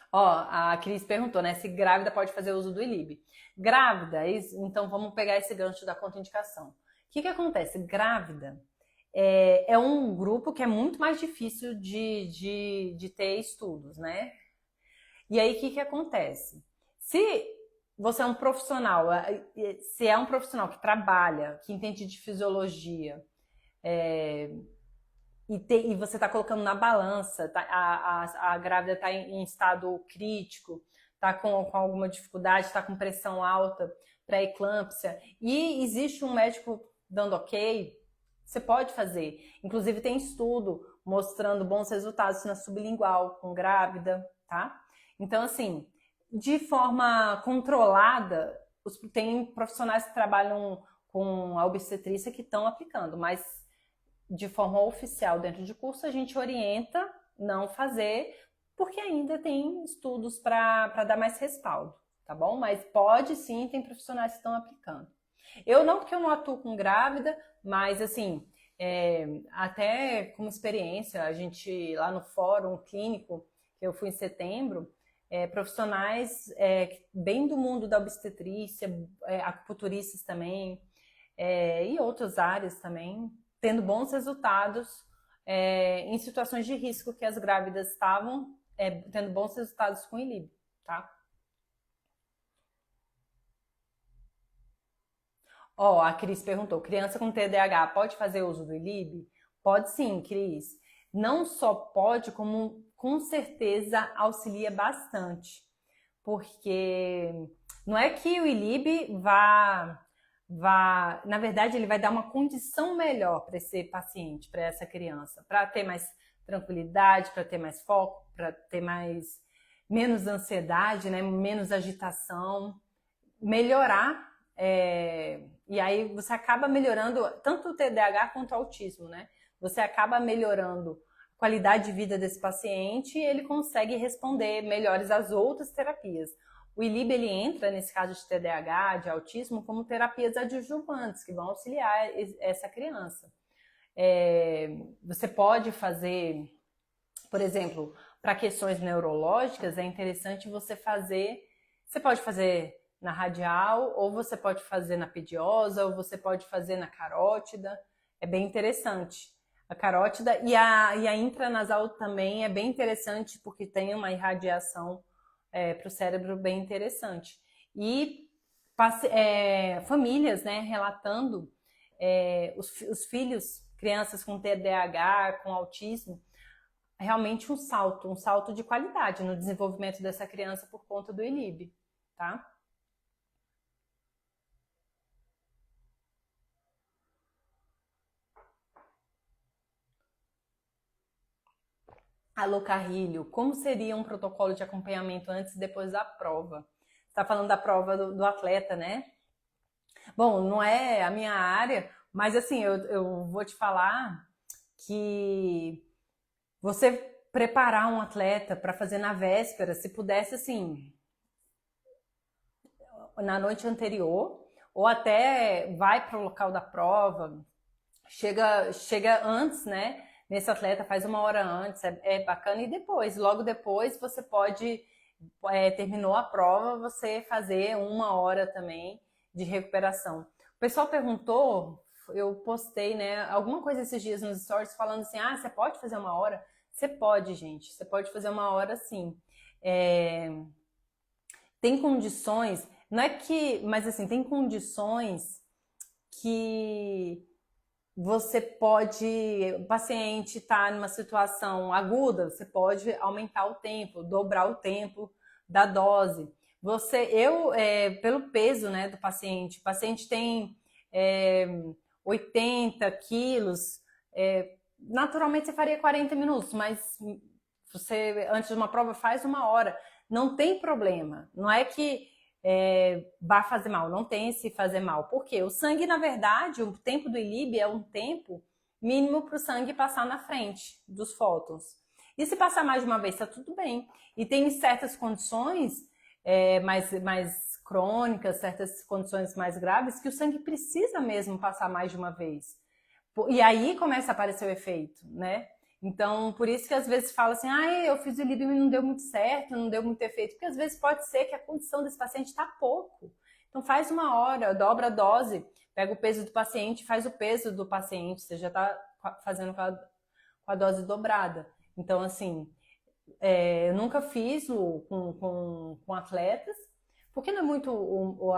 Ó, a Cris perguntou, né, se grávida pode fazer uso do ILIB. Grávida, então vamos pegar esse gancho da contraindicação. O que acontece? Grávida é um grupo que é muito mais difícil de ter estudos, né? E aí, o que acontece? Se você é um profissional, se é um profissional que trabalha, que entende de fisiologia, e você está colocando na balança, a grávida está em estado crítico, está com alguma dificuldade, está com pressão alta, pré-eclâmpsia, e existe um médico dando ok, Você pode fazer. Inclusive tem estudo mostrando bons resultados na sublingual com grávida, tá? Então, assim, de forma controlada, tem profissionais que trabalham com a obstetrícia que estão aplicando, mas de forma oficial dentro de curso a gente orienta não fazer, porque ainda tem estudos para dar mais respaldo, tá bom? Mas pode sim, tem profissionais que estão aplicando. Eu não, porque eu não atuo com grávida, mas assim, até como experiência, a gente lá no fórum clínico, que eu fui em setembro, profissionais bem do mundo da obstetrícia, acupunturistas também, e outras áreas também, tendo bons resultados em situações de risco que as grávidas estavam tendo bons resultados com o ILIB, tá? Ó, a Cris perguntou, criança com TDAH pode fazer uso do ILIB? Pode sim, Cris. Não só pode, como com certeza auxilia bastante. Porque não é que o ILIB na verdade, ele vai dar uma condição melhor para esse paciente, para essa criança, para ter mais tranquilidade, para ter mais foco, para ter menos ansiedade, né? Menos agitação, melhorar. E aí você acaba melhorando tanto o TDAH quanto o autismo, né? Você acaba melhorando a qualidade de vida desse paciente e ele consegue responder melhores às outras terapias. O ILIB, ele entra, nesse caso de TDAH, de autismo, como terapias adjuvantes, que vão auxiliar essa criança. Você pode fazer, por exemplo, para questões neurológicas, é interessante você pode fazer na radial, ou você pode fazer na pediosa, ou você pode fazer na carótida, é bem interessante. A carótida e a intranasal também é bem interessante, porque tem uma irradiação para o cérebro bem interessante. E famílias, né, relatando os filhos, crianças com TDAH, com autismo, realmente um salto de qualidade no desenvolvimento dessa criança por conta do ILIB, tá? Alô, Carrilho, como seria um protocolo de acompanhamento antes e depois da prova? Você está falando da prova do atleta, né? Bom, não é a minha área, mas assim, eu vou te falar que você preparar um atleta para fazer na véspera, se pudesse, assim, na noite anterior, ou até vai para o local da prova, chega antes, né? Nesse atleta, faz uma hora antes, é bacana, e logo depois, você pode, terminou a prova, você fazer uma hora também de recuperação. O pessoal perguntou, eu postei, né, alguma coisa esses dias nos stories falando assim, você pode fazer uma hora? Você pode, gente, você pode fazer uma hora sim. Tem condições, não é que, mas assim, tem condições que você pode, o paciente está numa situação aguda, você pode aumentar o tempo, dobrar o tempo da dose. Pelo peso, né, do paciente, o paciente tem 80 quilos, naturalmente você faria 40 minutos, mas você, antes de uma prova, faz uma hora. Não tem problema, não é que vai fazer mal, não tem esse fazer mal. Por quê? O sangue, na verdade, o tempo do ILIB é um tempo mínimo para o sangue passar na frente dos fótons. E se passar mais de uma vez, está tudo bem. E tem certas condições mais crônicas, certas condições mais graves, que o sangue precisa mesmo passar mais de uma vez. E aí começa a aparecer o efeito, né? Então, por isso que às vezes fala assim, eu fiz o ILIB e não deu muito certo, não deu muito efeito, porque às vezes pode ser que a condição desse paciente está pouco. Então faz uma hora, dobra a dose, pega o peso do paciente, faz o peso do paciente, você já está fazendo com a dose dobrada. Então, assim, eu nunca fiz com atletas, porque não é muito,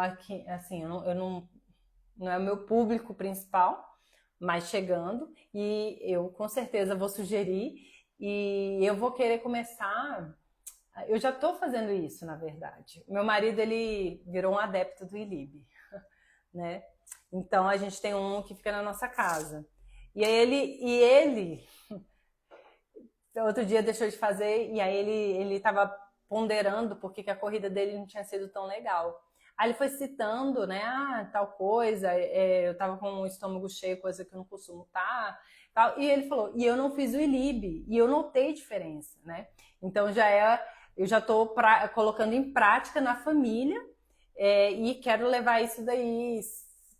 assim, não é o meu público principal, mas chegando, e eu com certeza vou sugerir, e eu vou querer começar, eu já estou fazendo isso, na verdade. Meu marido, ele virou um adepto do ILIB, né? Então a gente tem um que fica na nossa casa. E ele outro dia deixou de fazer e aí ele estava ponderando porque que a corrida dele não tinha sido tão legal. Aí ele foi citando, né, tal coisa, eu tava com o estômago cheio, coisa que eu não costumo estar, tal, e ele falou, e eu não fiz o ILIB, e eu notei diferença, né? Então eu já estou colocando em prática na família, e quero levar isso daí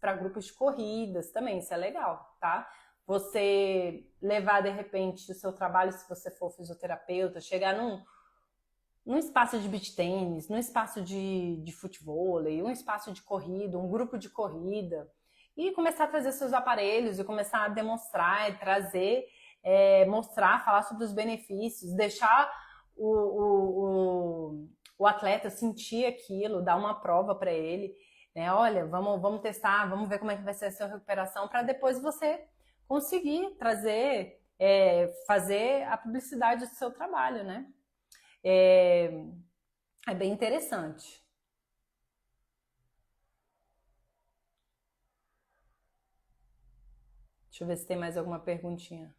para grupos de corridas também, isso é legal, tá? Você levar de repente o seu trabalho, se você for fisioterapeuta, chegar num espaço de beach tênis, num espaço de futebol, um espaço de corrida, um grupo de corrida, e começar a trazer seus aparelhos e começar a demonstrar, trazer, mostrar, falar sobre os benefícios, deixar o atleta sentir aquilo, dar uma prova para ele, né? Olha, vamos testar, vamos ver como é que vai ser a sua recuperação, para depois você conseguir trazer, fazer a publicidade do seu trabalho, né? É bem interessante. Deixa eu ver se tem mais alguma perguntinha.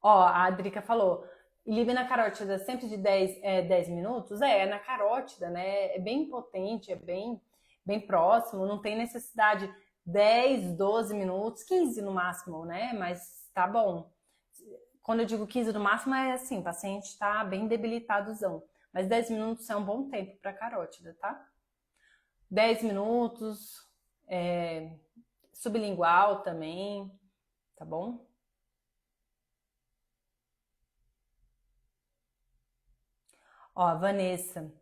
Ó, a Adrica falou, Lib na carótida sempre de 10 minutos? Na carótida, né? É bem potente, bem próximo, não tem necessidade 10, 12 minutos, 15 no máximo, né? Mas tá bom. Quando eu digo 15 no máximo, é assim, o paciente está bem debilitadozão. Mas 10 minutos é um bom tempo para carótida, tá? 10 minutos, sublingual também, tá bom? Ó, Vanessa,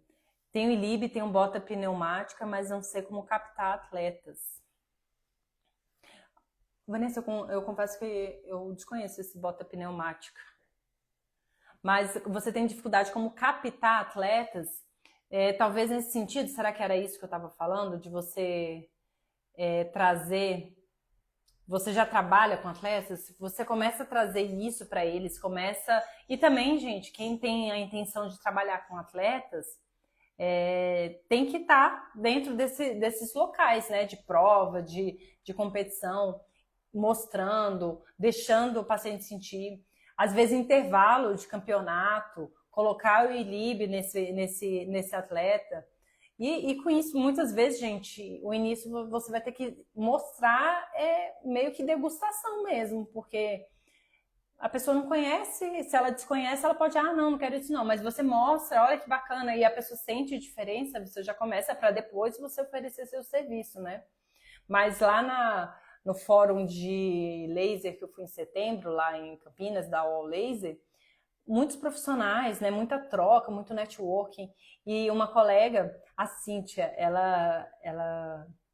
tem o ILIB, tem um bota pneumática, mas não sei como captar atletas. Vanessa, eu confesso que eu desconheço esse bota pneumática. Mas você tem dificuldade como captar atletas? Talvez nesse sentido, será que era isso que eu estava falando? De você trazer... Você já trabalha com atletas? Você começa a trazer isso para eles, começa... E também, gente, quem tem a intenção de trabalhar com atletas, tem que estar dentro desses locais, né? De prova, de competição, mostrando, deixando o paciente sentir. Às vezes, intervalo de campeonato, colocar o ILIB nesse atleta. E com isso, muitas vezes, gente, o início você vai ter que mostrar meio que degustação mesmo, porque a pessoa não conhece, se ela desconhece, ela pode, não quero isso não, mas você mostra, olha que bacana, e a pessoa sente a diferença, você já começa para depois você oferecer seu serviço, né? Mas lá no fórum de laser que eu fui em setembro, lá em Campinas, da All Laser, muitos profissionais, né? Muita troca, muito networking. E uma colega, a Cíntia, ela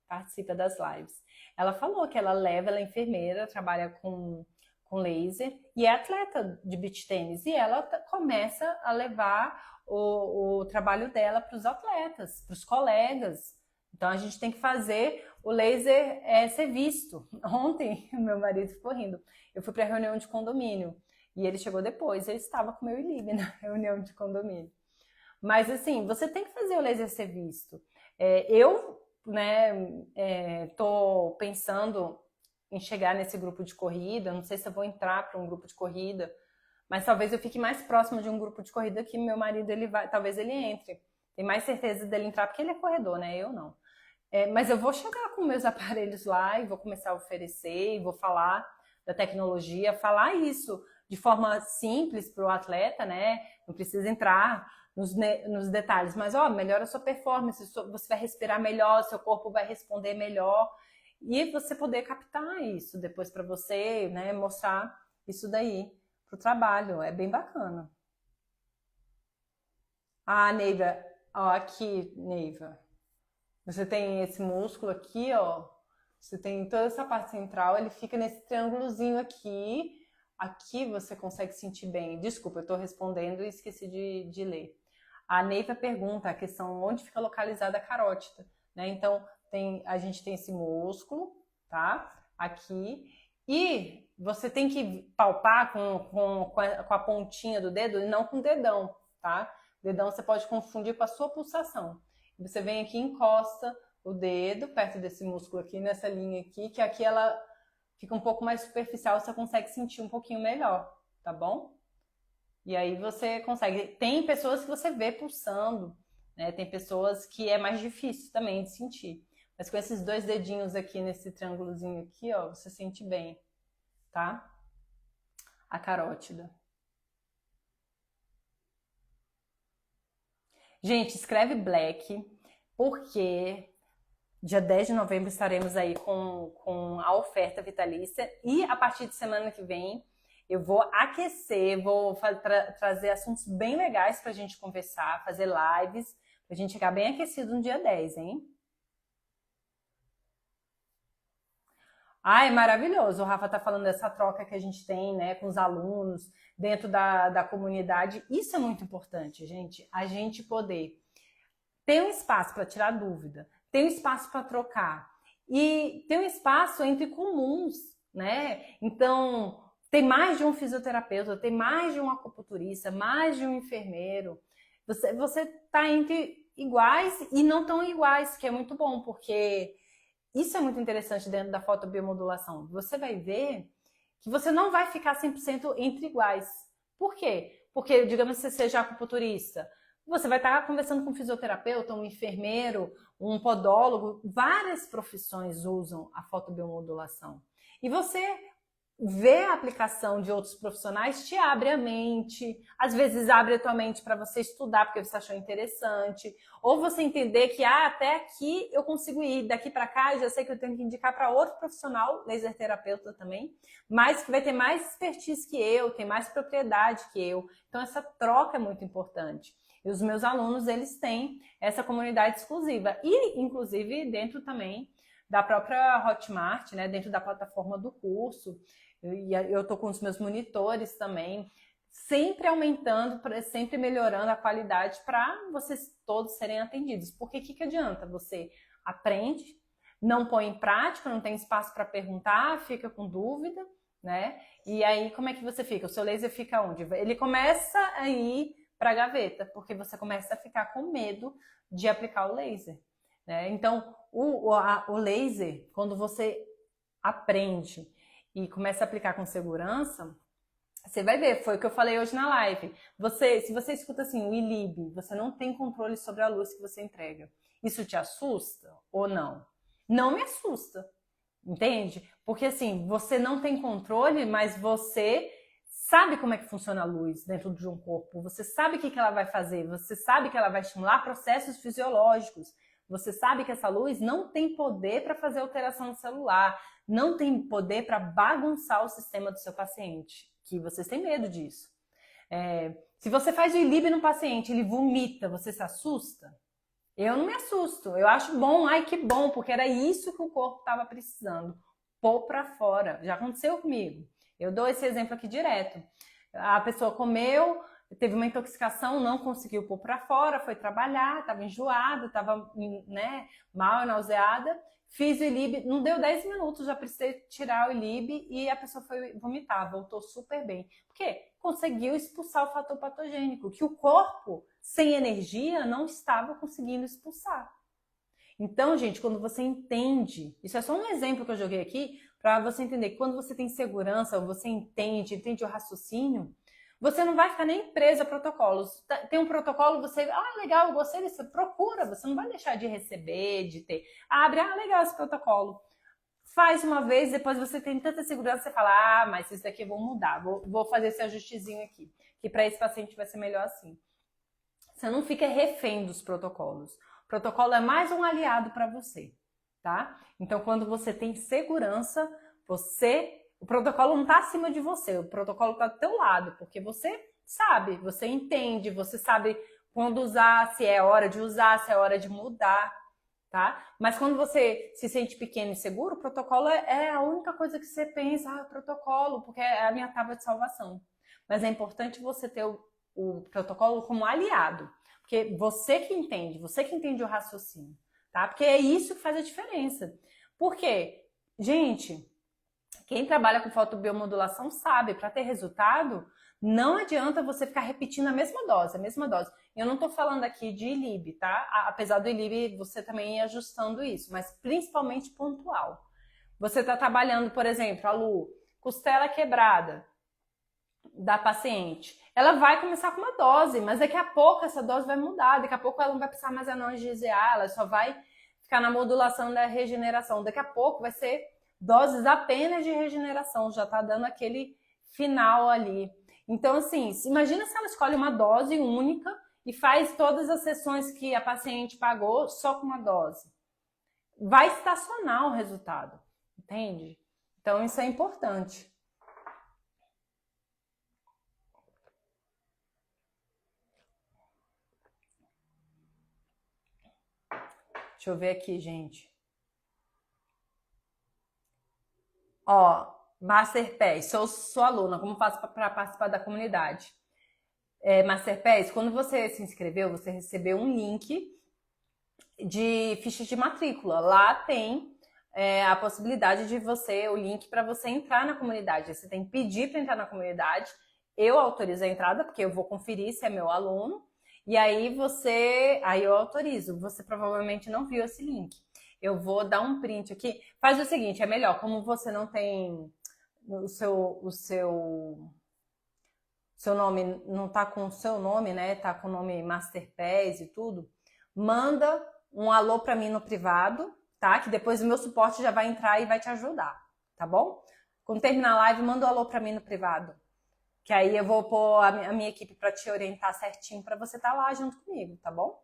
participa das lives. Ela falou que ela é enfermeira, trabalha com laser e é atleta de beach tênis. E ela começa a levar o trabalho dela para os atletas, para os colegas. Então a gente tem que fazer o laser ser visto. Ontem, meu marido ficou rindo. Eu fui para a reunião de condomínio. E ele chegou depois, ele estava com o meu ILIB na reunião de condomínio. Mas assim, você tem que fazer o laser ser visto. Eu, né, tô pensando em chegar nesse grupo de corrida, não sei se eu vou entrar para um grupo de corrida, mas talvez eu fique mais próximo de um grupo de corrida que meu marido, talvez ele entre. Tem mais certeza dele entrar, porque ele é corredor, né? Eu não. Mas eu vou chegar com meus aparelhos lá e vou começar a oferecer, e vou falar da tecnologia, falar isso de forma simples para o atleta, né? Não precisa entrar nos detalhes, mas melhora a sua performance, você vai respirar melhor, seu corpo vai responder melhor e você poder captar isso depois para você, né? Mostrar isso daí para o trabalho, é bem bacana. Neiva, aqui, Neiva, você tem esse músculo aqui, ó. Você tem toda essa parte central, ele fica nesse triângulozinho aqui. Aqui você consegue sentir bem. Desculpa, eu estou respondendo e esqueci de ler. A Neiva pergunta a questão onde fica localizada a carótida, né? Então, a gente tem esse músculo, tá? Aqui. E você tem que palpar com a pontinha do dedo e não com o dedão, tá? O dedão você pode confundir com a sua pulsação. Você vem aqui e encosta o dedo perto desse músculo aqui, nessa linha aqui, que aqui ela fica um pouco mais superficial, você consegue sentir um pouquinho melhor, tá bom? E aí você consegue. Tem pessoas que você vê pulsando, né? Tem pessoas que é mais difícil também de sentir. Mas com esses 2 dedinhos aqui nesse triângulozinho aqui, ó, você sente bem, tá? A carótida. Gente, escreve Black, porque dia 10 de novembro estaremos aí com a oferta vitalícia e a partir de semana que vem eu vou aquecer, vou trazer assuntos bem legais pra gente conversar, fazer lives, pra gente ficar bem aquecido no dia 10, hein? Ai, maravilhoso. O Rafa tá falando dessa troca que a gente tem, né, com os alunos, dentro da comunidade. Isso é muito importante, gente. A gente poder ter um espaço para tirar dúvida, ter um espaço para trocar e ter um espaço entre comuns, né? Então, tem mais de um fisioterapeuta, tem mais de um acupunturista, mais de um enfermeiro. Você tá entre iguais e não tão iguais, que é muito bom, porque isso é muito interessante dentro da fotobiomodulação. Você vai ver que você não vai ficar 100% entre iguais. Por quê? Porque, digamos que você seja acupunturista, você vai estar conversando com um fisioterapeuta, um enfermeiro, um podólogo. Várias profissões usam a fotobiomodulação. E você ver a aplicação de outros profissionais te abre a mente, às vezes abre a tua mente para você estudar porque você achou interessante, ou você entender que até aqui eu consigo ir, daqui para cá eu já sei que eu tenho que indicar para outro profissional, laser terapeuta também, mas que vai ter mais expertise que eu, tem mais propriedade que eu. Então essa troca é muito importante. E os meus alunos, eles têm essa comunidade exclusiva e inclusive dentro também da própria Hotmart, né, dentro da plataforma do curso. Eu estou com os meus monitores também, sempre aumentando, sempre melhorando a qualidade para vocês todos serem atendidos. Porque o que adianta? Você aprende, não põe em prática, não tem espaço para perguntar, fica com dúvida, né? E aí como é que você fica? O seu laser fica onde? Ele começa a ir para a gaveta, porque você começa a ficar com medo de aplicar o laser, né? Então, o laser, quando você aprende e começa a aplicar com segurança, você vai ver, foi o que eu falei hoje na live. Se você escuta assim, o ILIB, você não tem controle sobre a luz que você entrega. Isso te assusta ou não? Não me assusta, entende? Porque assim, você não tem controle, mas você sabe como é que funciona a luz dentro de um corpo. Você sabe o que ela vai fazer, você sabe que ela vai estimular processos fisiológicos. Você sabe que essa luz não tem poder para fazer alteração celular, não tem poder para bagunçar o sistema do seu paciente, que vocês têm medo disso. Se você faz o ILIB no paciente, ele vomita, você se assusta? Eu não me assusto, eu acho bom, ai que bom, porque era isso que o corpo estava precisando, pôr para fora. Já aconteceu comigo. Eu dou esse exemplo aqui direto. A pessoa comeu, teve uma intoxicação, não conseguiu pôr para fora, foi trabalhar, estava enjoada, estava, né, mal, nauseada. Fiz o ILIB, não deu 10 minutos, já precisei tirar o ILIB e a pessoa foi vomitar, voltou super bem. Por quê? Conseguiu expulsar o fator patogênico, que o corpo, sem energia, não estava conseguindo expulsar. Então, gente, quando você entende, isso é só um exemplo que eu joguei aqui, para você entender que quando você tem segurança, você entende o raciocínio, você não vai ficar nem preso a protocolos. Tem um protocolo, você, legal, eu gostei disso, procura, você não vai deixar de receber, de ter. Abre, legal esse protocolo. Faz uma vez, depois você tem tanta segurança, você fala, mas isso daqui eu vou mudar, vou fazer esse ajustezinho aqui, que para esse paciente vai ser melhor assim. Você não fica refém dos protocolos. O protocolo é mais um aliado para você, tá? Então, quando você tem segurança, o protocolo não está acima de você, o protocolo está do teu lado, porque você sabe, você entende, você sabe quando usar, se é hora de usar, se é hora de mudar, tá? Mas quando você se sente pequeno e seguro, o protocolo é a única coisa que você pensa, protocolo, porque é a minha tábua de salvação. Mas é importante você ter o protocolo como aliado, porque você que entende o raciocínio, tá? Porque é isso que faz a diferença. Por quê? Gente, quem trabalha com fotobiomodulação sabe, para ter resultado, não adianta você ficar repetindo a mesma dose. Eu não estou falando aqui de ILIB, tá? Apesar do ILIB, você também ir ajustando isso, mas principalmente pontual. Você está trabalhando, por exemplo, a Lu, costela quebrada da paciente. Ela vai começar com uma dose, mas daqui a pouco essa dose vai mudar, daqui a pouco ela não vai precisar mais analgesiar, ela só vai ficar na modulação da regeneração. Daqui a pouco vai ser doses apenas de regeneração, já está dando aquele final ali. Então, assim, imagina se ela escolhe uma dose única e faz todas as sessões que a paciente pagou só com uma dose. Vai estacionar o resultado, entende? Então, isso é importante. Deixa eu ver aqui, gente. Ó, Masterpass, sou sua aluna, como faço para participar da comunidade? Masterpass, quando você se inscreveu, você recebeu um link de fichas de matrícula. Lá tem a possibilidade de o link para você entrar na comunidade. Você tem que pedir para entrar na comunidade. Eu autorizo a entrada, porque eu vou conferir se é meu aluno. E aí eu autorizo. Você provavelmente não viu esse link. Eu vou dar um print aqui. Faz o seguinte, é melhor, como você não tem o seu nome, não tá com o seu nome, né? Tá com o nome Masterpass e tudo. Manda um alô para mim no privado, tá? Que depois o meu suporte já vai entrar e vai te ajudar, tá bom? Quando terminar a live, manda um alô para mim no privado. Que aí eu vou pôr a minha equipe para te orientar certinho para você estar lá junto comigo, tá bom?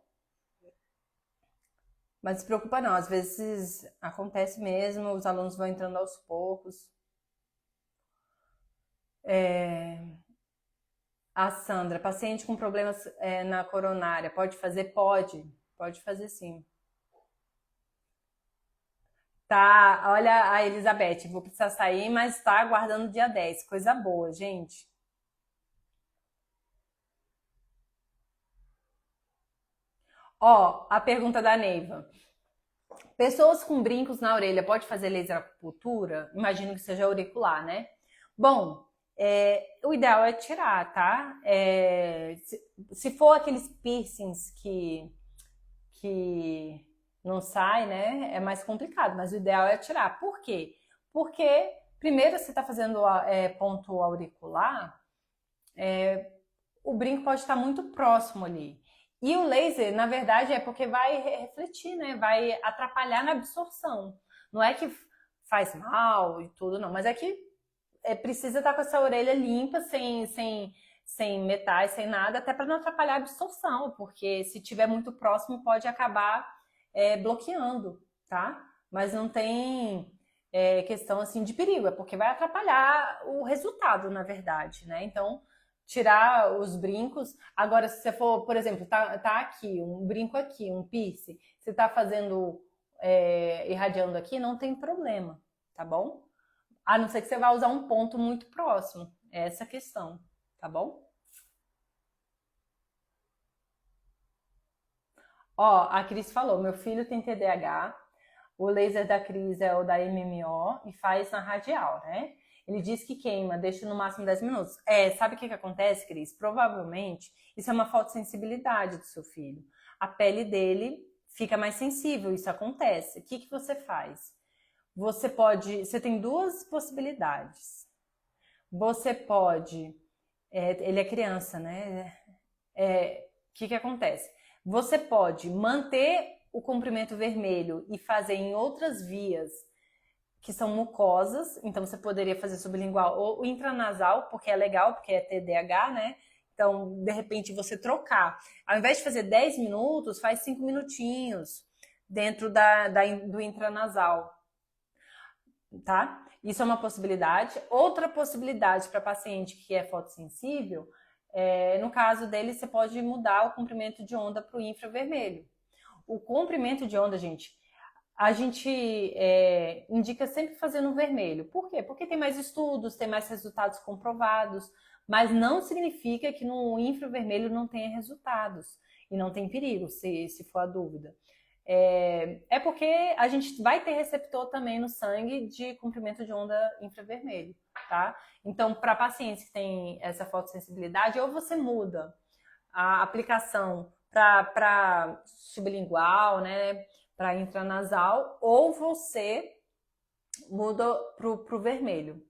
Mas não se preocupa não, às vezes acontece mesmo, os alunos vão entrando aos poucos. A Sandra, paciente com problemas na coronária, pode fazer? Pode fazer sim. Tá, olha a Elizabeth, vou precisar sair, mas tá aguardando o dia 10, coisa boa, gente. Ó, a pergunta da Neiva. Pessoas com brincos na orelha, pode fazer laser acupuntura? Imagino que seja auricular, né? Bom, o ideal é tirar, tá? Se for aqueles piercings que não sai, né? É mais complicado, mas o ideal é tirar. Por quê? Porque, primeiro, você está fazendo ponto auricular, o brinco pode estar muito próximo ali. E o laser, na verdade, é porque vai refletir, né? Vai atrapalhar na absorção. Não é que faz mal e tudo, não, mas é que precisa estar com essa orelha limpa, sem metais, sem nada, até para não atrapalhar a absorção, porque se tiver muito próximo pode acabar bloqueando, tá? Mas não tem questão assim de perigo, é porque vai atrapalhar o resultado, na verdade, né? Então, tirar os brincos. Agora, se você for, por exemplo, tá aqui, um brinco aqui, um piercing, você tá fazendo, irradiando aqui, não tem problema, tá bom? A não ser que você vá usar um ponto muito próximo. É essa a questão, tá bom? Ó, a Cris falou, meu filho tem TDAH, o laser da Cris é o da MMO e faz na radial, né? Ele diz que queima, deixa no máximo 10 minutos. Sabe o que acontece, Cris? Provavelmente isso é uma fotossensibilidade do seu filho. A pele dele fica mais sensível, isso acontece. O que você faz? Você tem duas possibilidades. Você pode, ele é criança, né? O que acontece? Você pode manter o comprimento vermelho e fazer em outras vias que são mucosas, então você poderia fazer sublingual ou intranasal, porque é legal, porque é TDAH, né? Então, de repente, você trocar. Ao invés de fazer 10 minutos, faz 5 minutinhos dentro do intranasal, tá? Isso é uma possibilidade. Outra possibilidade para paciente que é fotossensível, no caso dele, você pode mudar o comprimento de onda para o infravermelho. O comprimento de onda, gente, a gente indica sempre fazer no vermelho. Por quê? Porque tem mais estudos, tem mais resultados comprovados, mas não significa que no infravermelho não tenha resultados e não tem perigo, se for a dúvida. Porque a gente vai ter receptor também no sangue de comprimento de onda infravermelho, tá? Então, para pacientes que têm essa fotossensibilidade, ou você muda a aplicação para sublingual, né, para intranasal, ou você muda pro vermelho.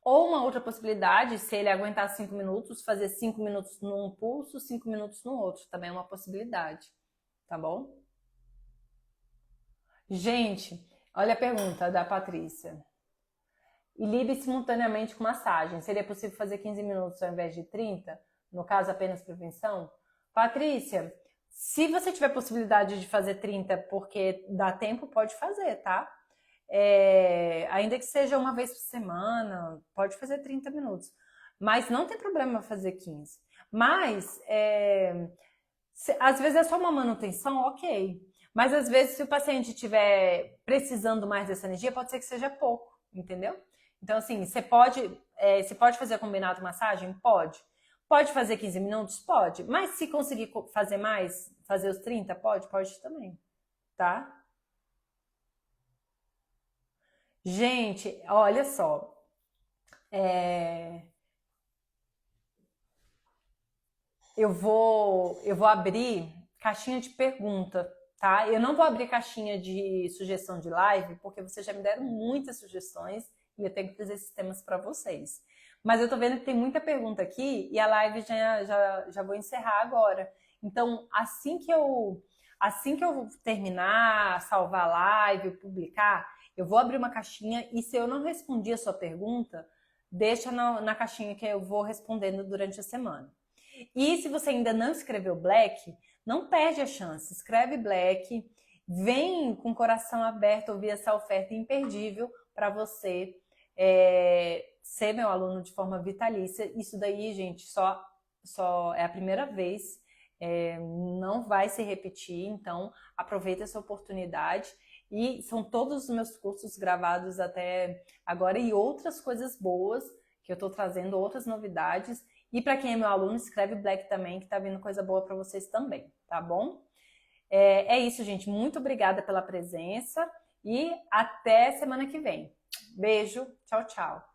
Ou uma outra possibilidade, se ele aguentar 5 minutos, fazer 5 minutos num pulso, 5 minutos no outro. Também é uma possibilidade, tá bom? Gente, olha a pergunta da Patrícia. E libe simultaneamente com massagem. Seria possível fazer 15 minutos ao invés de 30? No caso, apenas prevenção? Patrícia, se você tiver possibilidade de fazer 30 porque dá tempo, pode fazer, tá? Ainda que seja uma vez por semana, pode fazer 30 minutos. Mas não tem problema fazer 15. Mas, às vezes é só uma manutenção, ok. Mas às vezes, se o paciente estiver precisando mais dessa energia, pode ser que seja pouco, entendeu? Então, assim, você pode fazer combinado massagem? Pode. Pode fazer 15 minutos? Pode. Mas se conseguir fazer mais, fazer os 30, pode? Pode também, tá? Gente, olha só. é, eu vou abrir caixinha de pergunta, tá? Eu não vou abrir caixinha de sugestão de live, porque vocês já me deram muitas sugestões e eu tenho que fazer esses temas para vocês. Mas eu tô vendo que tem muita pergunta aqui e a live já vou encerrar agora. Então, assim que eu terminar, salvar a live, publicar, eu vou abrir uma caixinha e se eu não respondi a sua pergunta, deixa na caixinha que eu vou respondendo durante a semana. E se você ainda não escreveu Black, não perde a chance. Escreve Black, vem com o coração aberto ouvir essa oferta imperdível para você ser meu aluno de forma vitalícia. Isso daí, gente, só é a primeira vez. Não vai se repetir, então aproveita essa oportunidade. E são todos os meus cursos gravados até agora e outras coisas boas que eu estou trazendo, outras novidades. E para quem é meu aluno, escreve Black também, que tá vindo coisa boa para vocês também, tá bom? É isso, gente. Muito obrigada pela presença e até semana que vem. Beijo, tchau, tchau.